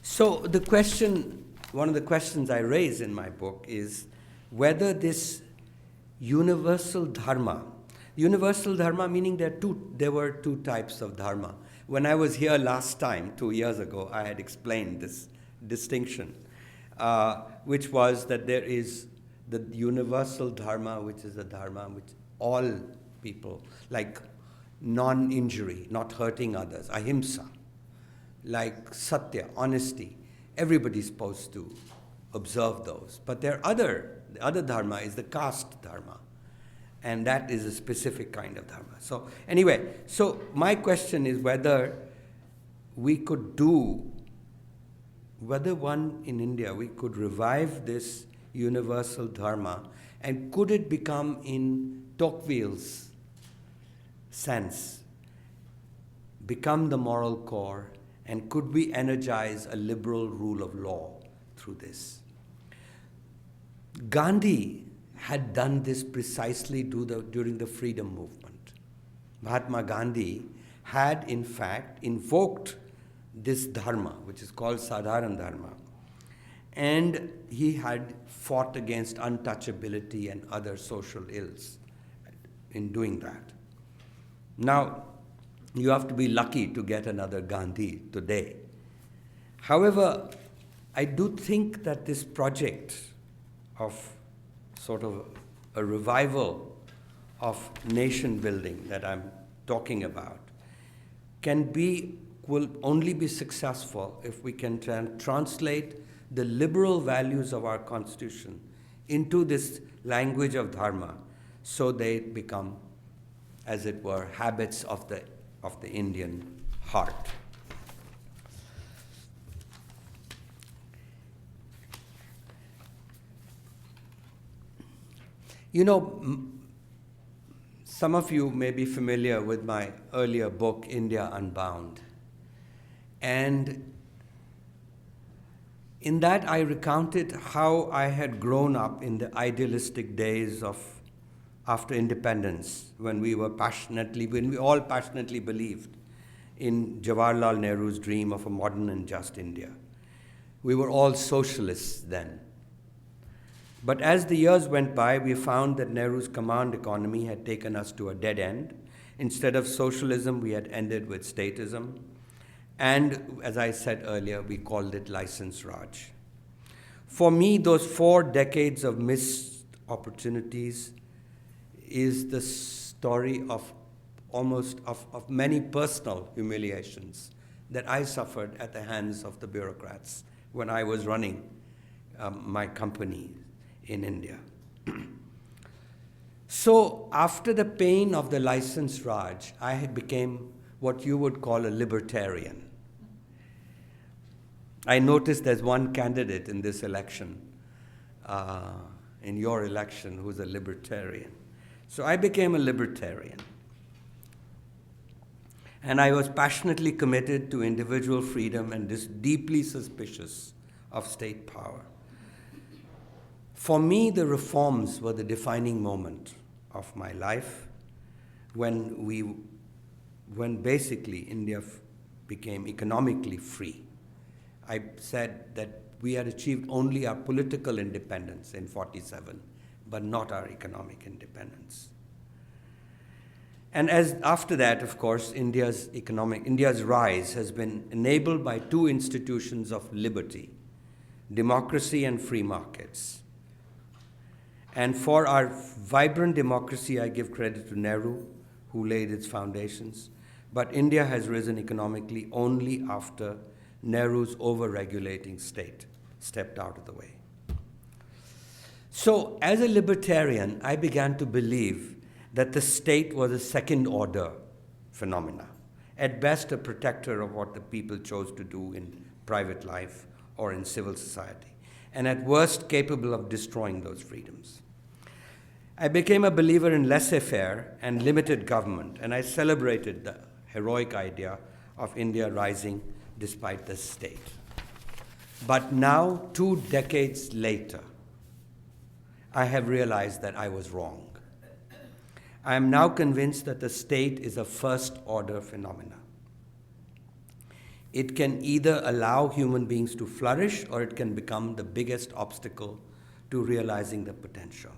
So the question, one of the questions I raise in my book is whether this universal dharma meaning there were two types of dharma. When I was here last time, 2 years ago, I had explained this distinction, which was that there is the universal dharma, which is a dharma which all people, like non-injury, not hurting others, ahimsa, like satya, honesty, everybody's supposed to observe those. But the other dharma is the caste dharma, and that is a specific kind of dharma. So anyway, so my question is whether one in India, we could revive this universal Dharma, and could it become, in Tocqueville's sense, become the moral core, and could we energize a liberal rule of law through this? Gandhi had done this precisely during the freedom movement. Mahatma Gandhi had, in fact, invoked this dharma, which is called Sadharan Dharma, and he had fought against untouchability and other social ills in doing that. Now, you have to be lucky to get another Gandhi today. However, I do think that this project of sort of a revival of nation building that I'm talking about will only be successful if we can translate the liberal values of our Constitution into this language of Dharma, so they become, as it were, habits of the Indian heart. You know, some of you may be familiar with my earlier book, India Unbound. And in that, I recounted how I had grown up in the idealistic days of after independence, when we all passionately believed in Jawaharlal Nehru's dream of a modern and just India. We were all socialists then. But as the years went by, we found that Nehru's command economy had taken us to a dead end. Instead of socialism, we had ended with statism. And as I said earlier, we called it license Raj. For me, those 4 decades of missed opportunities is the story of many personal humiliations that I suffered at the hands of the bureaucrats when I was running my company in India. So after the pain of the license Raj, I had became what you would call a libertarian. I noticed there's one candidate in this election, in your election, who's a libertarian. So I became a libertarian. And I was passionately committed to individual freedom and deeply suspicious of state power. For me, the reforms were the defining moment of my life when basically India became economically free. I said that we had achieved only our political independence in 1947, but not our economic independence. And after that, of course, India's rise has been enabled by 2 institutions of liberty, democracy and free markets. And for our vibrant democracy, I give credit to Nehru, who laid its foundations. But India has risen economically only after Nehru's over-regulating state stepped out of the way. So as a libertarian, I began to believe that the state was a second-order phenomena, at best a protector of what the people chose to do in private life or in civil society, and at worst capable of destroying those freedoms. I became a believer in laissez-faire and limited government, and I celebrated the heroic idea of India rising despite the state. But now, 2 decades later, I have realized that I was wrong. I am now convinced that the state is a first-order phenomena. It can either allow human beings to flourish, or it can become the biggest obstacle to realizing the potential.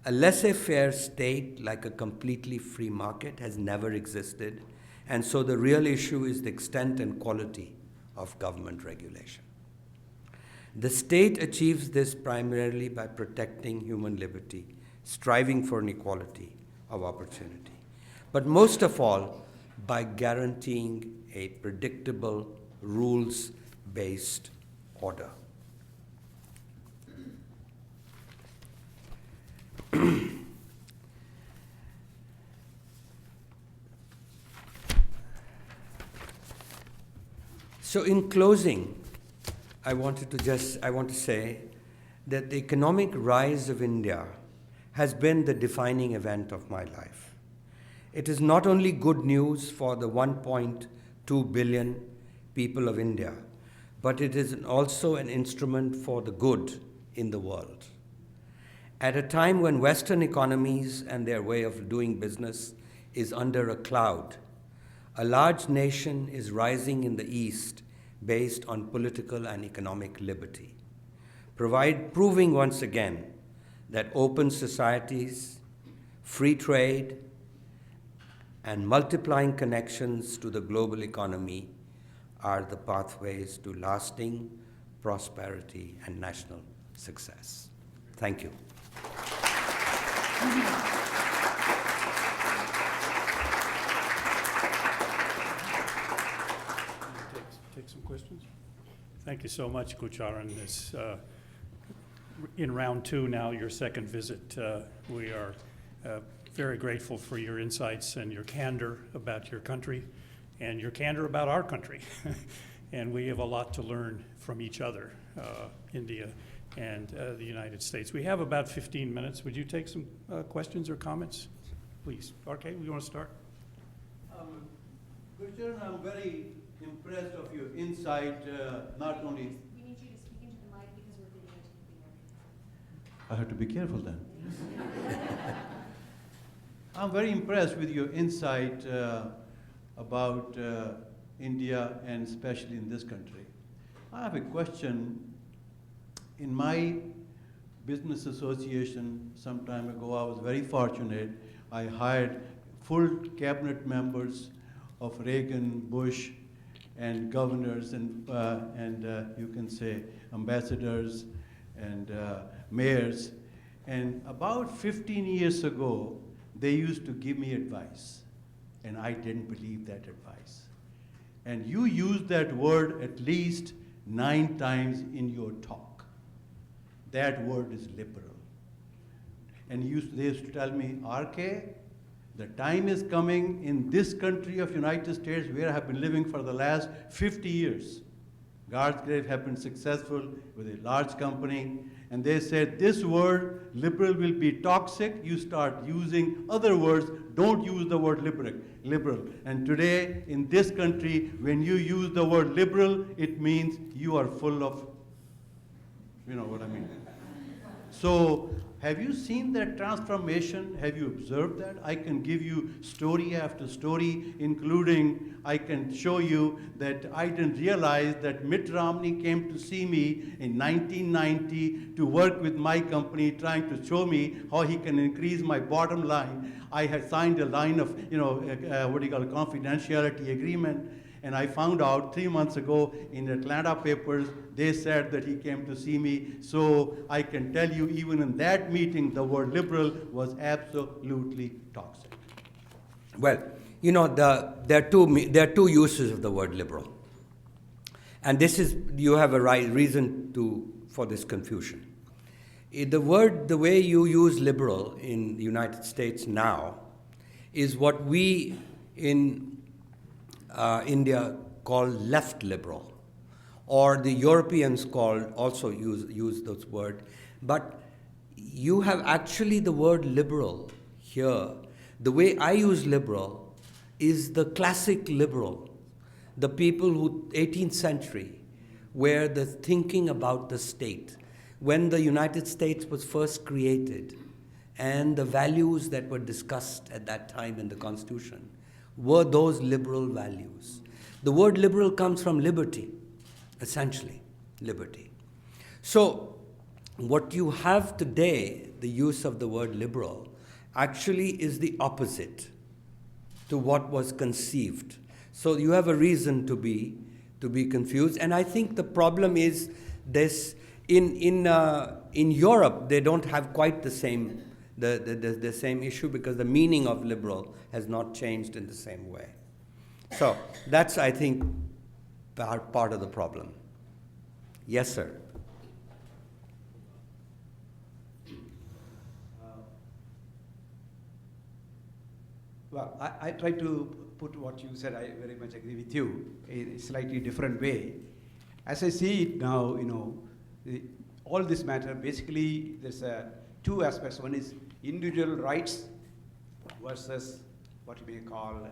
A laissez-faire state, like a completely free market, has never existed, and so the real issue is the extent and quality of government regulation. The state achieves this primarily by protecting human liberty, striving for an equality of opportunity, but most of all, by guaranteeing a predictable, rules-based order. So in closing, I want to say that the economic rise of India has been the defining event of my life. It is not only good news for the 1.2 billion people of India, but it is also an instrument for the good in the world. At a time when Western economies and their way of doing business is under a cloud, a large nation is rising in the East based on political and economic liberty, proving once again that open societies, free trade, and multiplying connections to the global economy are the pathways to lasting prosperity and national success. Thank you. Take some questions. Thank you so much, Gurcharan. This, in round two now, your second visit, we are very grateful for your insights and your candor about your country and your candor about our country. And we have a lot to learn from each other, India and the United States. We have about 15 minutes. Would you take some questions or comments? Please. Okay, we want to start? Gurcharan, I'm very impressed of your insight, not only... We need you to speak into the mic because we're videotaping everything. I have to be careful then. I'm very impressed with your insight about India and especially in this country. I have a question. In my business association some time ago, I was very fortunate. I hired full cabinet members of Reagan, Bush, and governors, and you can say ambassadors and mayors. And about 15 years ago, they used to give me advice, and I didn't believe that advice. And you used that word at least 9 times in your talk. That word is liberal. And they used to tell me, RK, the time is coming in this country of United States where I have been living for the last 50 years. God's grace have been successful with a large company. And they said, this word, liberal, will be toxic. You start using other words. Don't use the word liberal. And today, in this country, when you use the word liberal, it means you are full of, you know what I mean. So, have you seen that transformation? Have you observed that? I can give you story after story, including I can show you that I didn't realize that Mitt Romney came to see me in 1990 to work with my company, trying to show me how he can increase my bottom line. I had signed a line of, a confidentiality agreement. And I found out 3 months ago in the Atlanta papers, they said that he came to see me. So I can tell you, even in that meeting, the word liberal was absolutely toxic. Well, there are two uses of the word liberal. And you have a reason for this confusion. The way you use liberal in the United States now is what we in India call left liberal, or the Europeans also use those words. But you have actually the word liberal here. The way I use liberal is the classic liberal, the people who 18th century, where the thinking about the state, when the United States was first created, and the values that were discussed at that time in the Constitution were those liberal values. The word liberal comes from liberty, essentially, liberty. So, what you have today, the use of the word liberal, actually is the opposite to what was conceived. So you have a reason to be confused. And I think the problem is this: in Europe, they don't have quite the same issue, because the meaning of liberal has not changed in the same way. So that's, I think, part of the problem. Yes, sir. Well, I try to put what you said, I very much agree with you, in a slightly different way. As I see it now, all this matter, basically there's two aspects. One is individual rights versus what you may call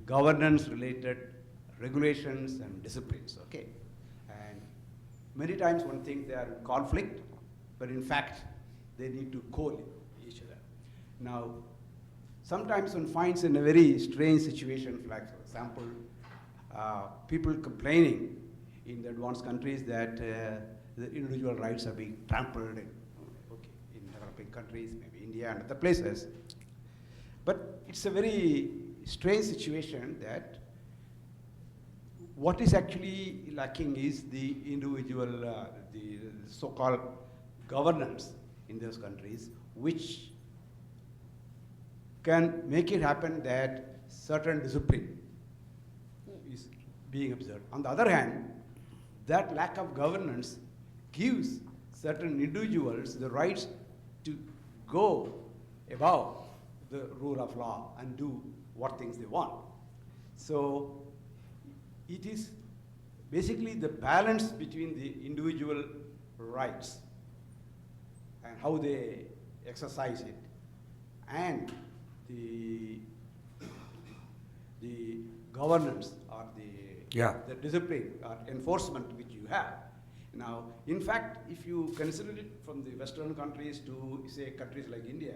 governance-related regulations and disciplines, okay? And many times one thinks they are in conflict, but in fact, they need to co-live each other. Now, sometimes one finds in a very strange situation, like for example, people complaining in the advanced countries that the individual rights are being trampled in, okay, in developing countries, maybe India and other places. But it's a very strange situation that what is actually lacking is the individual, the so-called governance in those countries, which can make it happen that certain discipline is being observed. On the other hand, that lack of governance gives certain individuals the rights to go above the rule of law and do what things they want. So it is basically the balance between the individual rights and how they exercise it and the governance or the discipline or enforcement which you have. Now, in fact, if you consider it from the Western countries to, say, countries like India,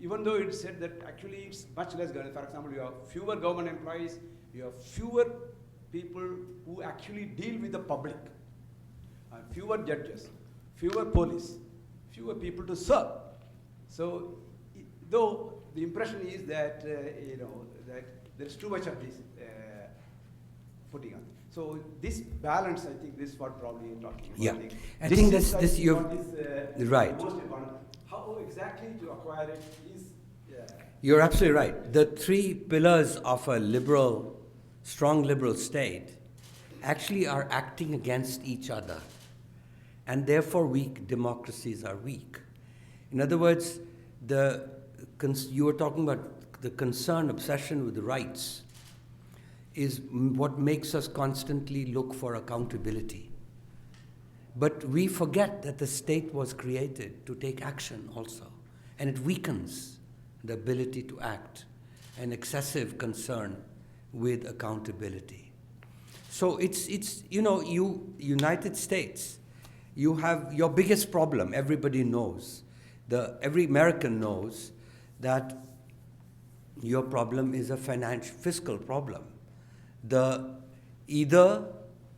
even though it's said that actually it's much less government. For example, you have fewer government employees, you have fewer people who actually deal with the public, fewer judges, fewer police, fewer people to serve. So, though the impression is that that there's too much of this putting on. So this balance, I think, this is what probably you're talking about. Yeah, I think this you're right. The most important. How exactly to acquire it is. You're absolutely right. The three pillars of a liberal, strong liberal state actually are acting against each other, and therefore weak democracies are weak. In other words, you were talking about the concern, obsession with the rights is what makes us constantly look for accountability. But we forget that the state was created to take action also, and it weakens the ability to act, an excessive concern with accountability. So it's United States, you have your biggest problem, everybody knows, every American knows that your problem is a fiscal problem. Either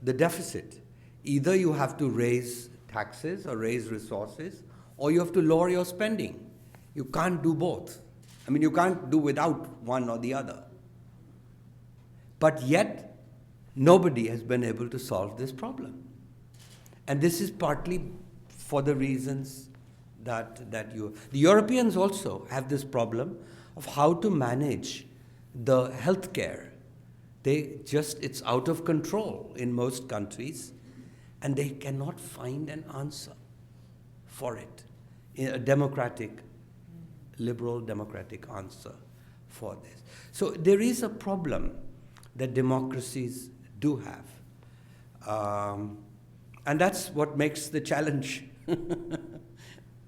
the deficit, either you have to raise taxes or raise resources, or you have to lower your spending. You can't do both. I mean, you can't do without one or the other. But yet, nobody has been able to solve this problem. And this is partly for the reasons that the Europeans also have this problem of how to manage the healthcare. It's out of control in most countries, and they cannot find an answer for it, a liberal democratic answer for this. So there is a problem that democracies do have. And that's what makes the challenge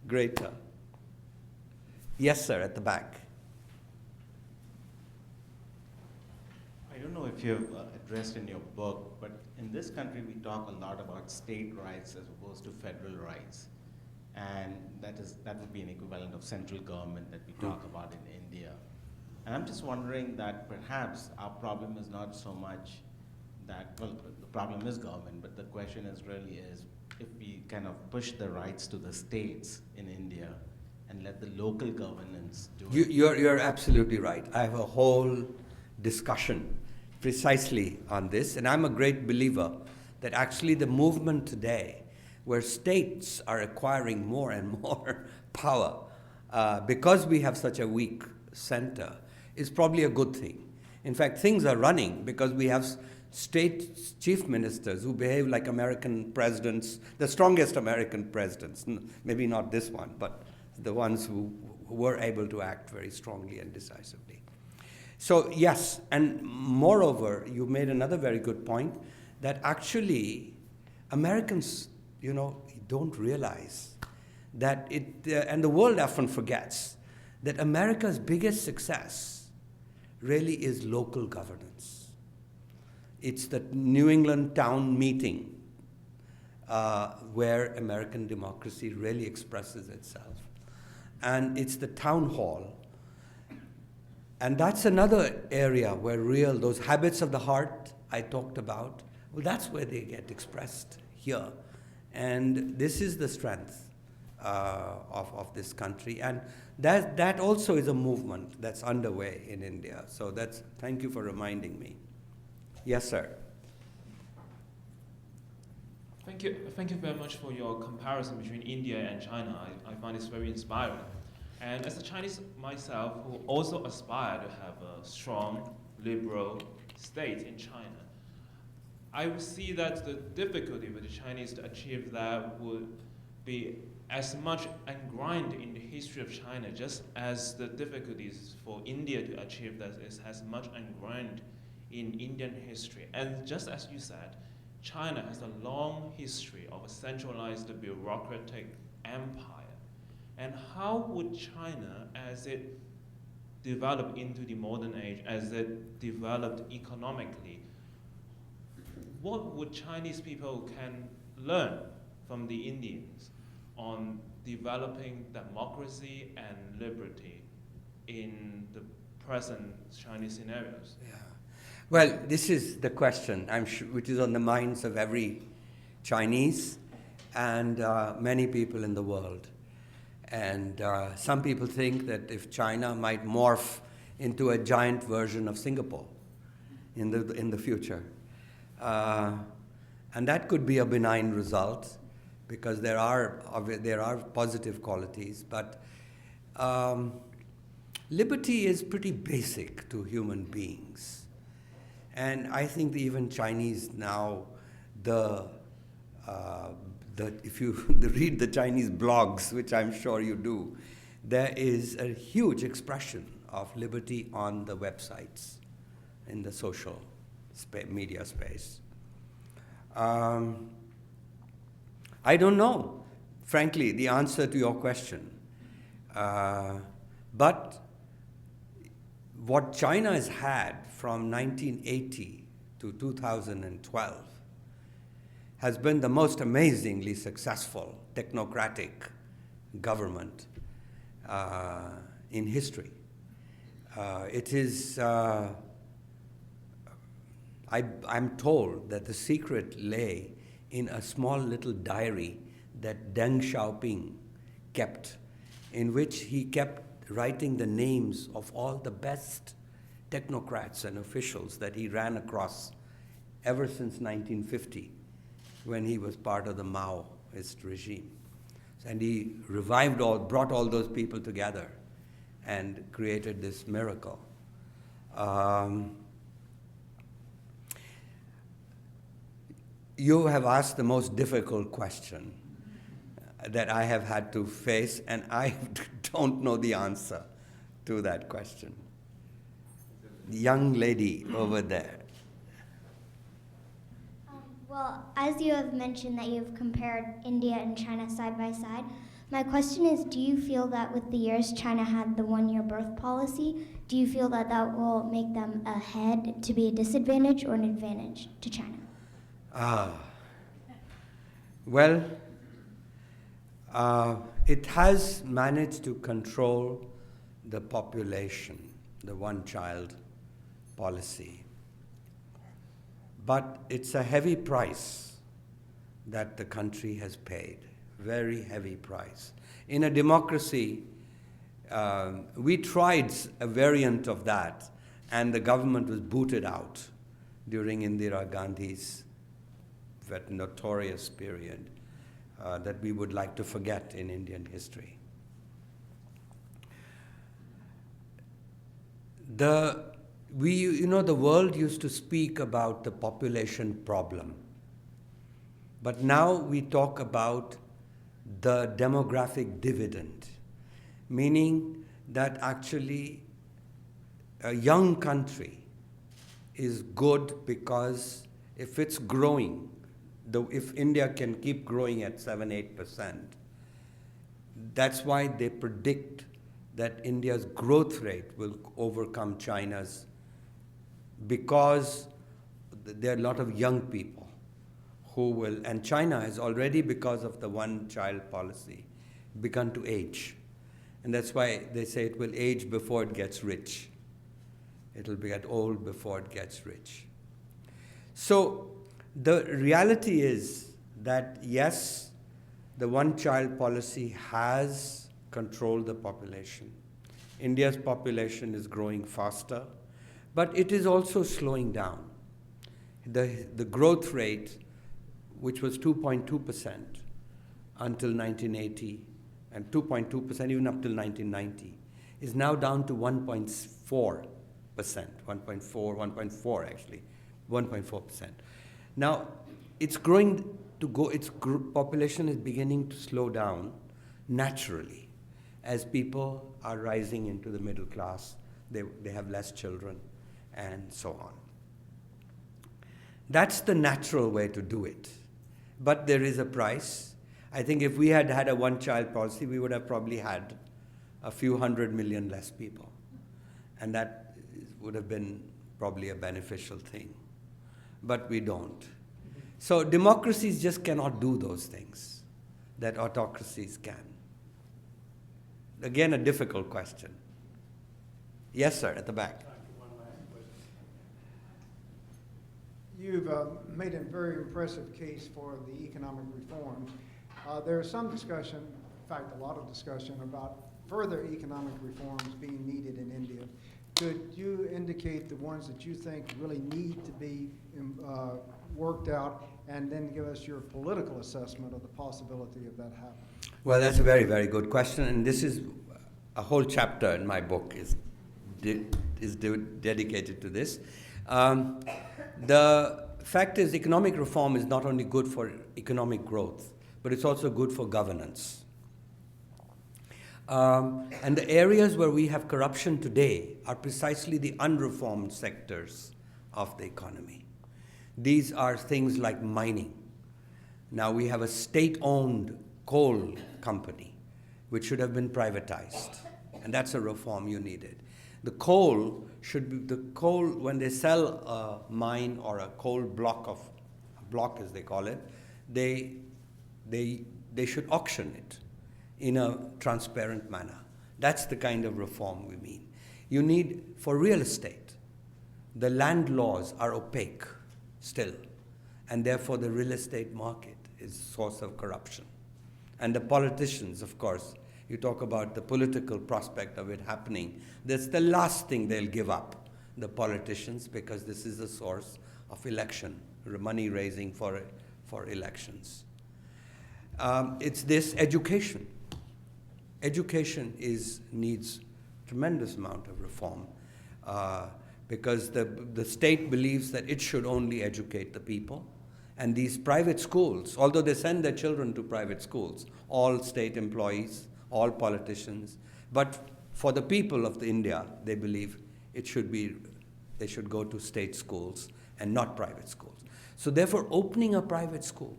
greater. Yes, sir, at the back. I don't know if you've addressed in your book, but in this country we talk a lot about state rights as opposed to federal rights. And that would be an equivalent of central government that we talk about in India. And I'm just wondering that perhaps our problem is not so much that, well, the problem is government, but the question is if we kind of push the rights to the states in India and let the local governance do it. You're absolutely right. I have a whole discussion precisely on this, and I'm a great believer that actually the movement today, where states are acquiring more and more power because we have such a weak center, is probably a good thing. In fact, things are running because we have state chief ministers who behave like American presidents, the strongest American presidents, maybe not this one, but the ones who were able to act very strongly and decisively. So yes, and moreover, you made another very good point, that actually Americans, don't realize that and the world often forgets, that America's biggest success really is local governance. It's the New England town meeting where American democracy really expresses itself. And it's the town hall. And that's another area where those habits of the heart I talked about, well, that's where they get expressed here. And this is the strength of this country. And that also is a movement that's underway in India. So thank you for reminding me. Yes, sir. Thank you very much for your comparison between India and China. I find this very inspiring. And as a Chinese myself, who also aspire to have a strong, liberal state in China, I would see that the difficulty for the Chinese to achieve that would be as much ingrained in the history of China, just as the difficulties for India to achieve that is as much ingrained in Indian history. And just as you said, China has a long history of a centralized bureaucratic empire. And how would China, as it developed into the modern age, as it developed economically, what would Chinese people can learn from the Indians on developing democracy and liberty in the present Chinese scenarios? Yeah. Well, this is the question, I'm sure, which is on the minds of every Chinese and many people in the world. And some people think that if China might morph into a giant version of Singapore in the future. And that could be a benign result, because there are positive qualities. But liberty is pretty basic to human beings. And I think that even Chinese now, if you read the Chinese blogs, which I'm sure you do, there is a huge expression of liberty on the websites, in the social media space. I don't know, frankly, the answer to your question. But what China has had from 1980 to 2012 has been the most amazingly successful technocratic government in history. It is, I'm told that the secret lay in a small little diary that Deng Xiaoping kept, in which he kept writing the names of all the best technocrats and officials that he ran across ever since 1950, when he was part of the Maoist regime. And he brought all those people together and created this miracle. You have asked the most difficult question that I have had to face, and I don't know the answer to that question. The young lady over there. Well, as you have mentioned that you've compared India and China side by side, my question is, do you feel that with the years China had the one-year birth policy, do you feel that that will make them ahead to be a disadvantage or an advantage to China? Well, it has managed to control the population, the one-child policy. But it's a heavy price that the country has paid, very heavy price. In a democracy, we tried a variant of that, and the government was booted out during Indira Gandhi's that notorious period that we would like to forget in Indian history. The world used to speak about the population problem, but now we talk about the demographic dividend, meaning that actually a young country is good because if it's growing, if India can keep growing at 7-8%, that's why they predict that India's growth rate will overcome China's, because there are a lot of young people who will, and China has already, because of the one-child policy, begun to age. And that's why they say it will age before it gets rich. It will get old before it gets rich. So the reality is that, yes, the one-child policy has controlled the population. India's population is growing faster, but it is also slowing down. The growth rate, which was 2.2% until 1980, and 2.2% even up till 1990, is now down to 1.4%, 1.4 actually, 1.4%. Now, it's growing to go, its population is beginning to slow down naturally as people are rising into the middle class, they have less children, and so on. That's the natural way to do it. But there is a price. I think if we had had a one-child policy, we would have probably had a few 100 million less people. And that would have been probably a beneficial thing. But we don't. So democracies just cannot do those things that autocracies can. Again, a difficult question. Yes, sir, at the back. You've made a very impressive case for the economic reforms. There is some discussion, in fact, a lot of discussion about further economic reforms being needed in India. Could you indicate the ones that you think really need to be worked out, and then give us your political assessment of the possibility of that happening? Well, that's a very, very good question, and this is a whole chapter in my book is dedicated to this. The fact is, economic reform is not only good for economic growth, but it's also good for governance. And the areas where we have corruption today are precisely the unreformed sectors of the economy. These are things like mining. Now we have a state-owned coal company, which should have been privatized, and that's a reform you needed. The coal should be, when they sell a mine or a coal block as they call it, they should auction it in a transparent manner. That's the kind of reform we mean. You need, for real estate, the land laws are opaque still, and therefore the real estate market is a source of corruption. And the politicians, of course, you talk about the political prospect of it happening, that's the last thing they'll give up, the politicians, because this is a source of election, money raising for elections. It's this education. Education needs tremendous amount of reform because the state believes that it should only educate the people. And these private schools, although they send their children to private schools, all state employees, all politicians, but for the people of India, they believe they should go to state schools and not private schools. So therefore, opening a private school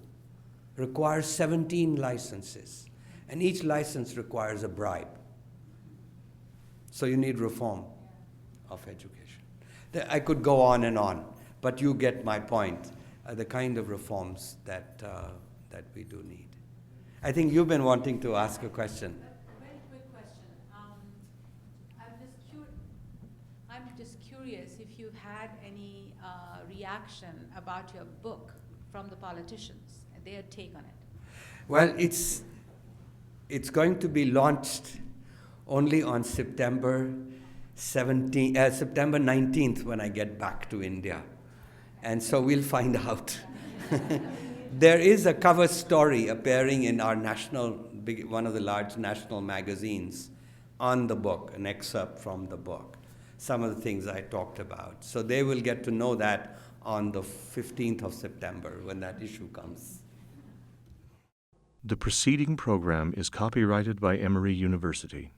requires 17 licenses, and each license requires a bribe. So you need reform of education. I could go on and on, but you get my point, the kind of reforms that we do need. I think you've been wanting to ask a question. A very quick question. I'm just curious if you've had any reaction about your book from the politicians, their take on it. Well, it's going to be launched only on September 19th when I get back to India. And so we'll find out. There is a cover story appearing in our one of the large national magazines on the book, an excerpt from the book, some of the things I talked about. So they will get to know that on the 15th of September when that issue comes. The preceding program is copyrighted by Emory University.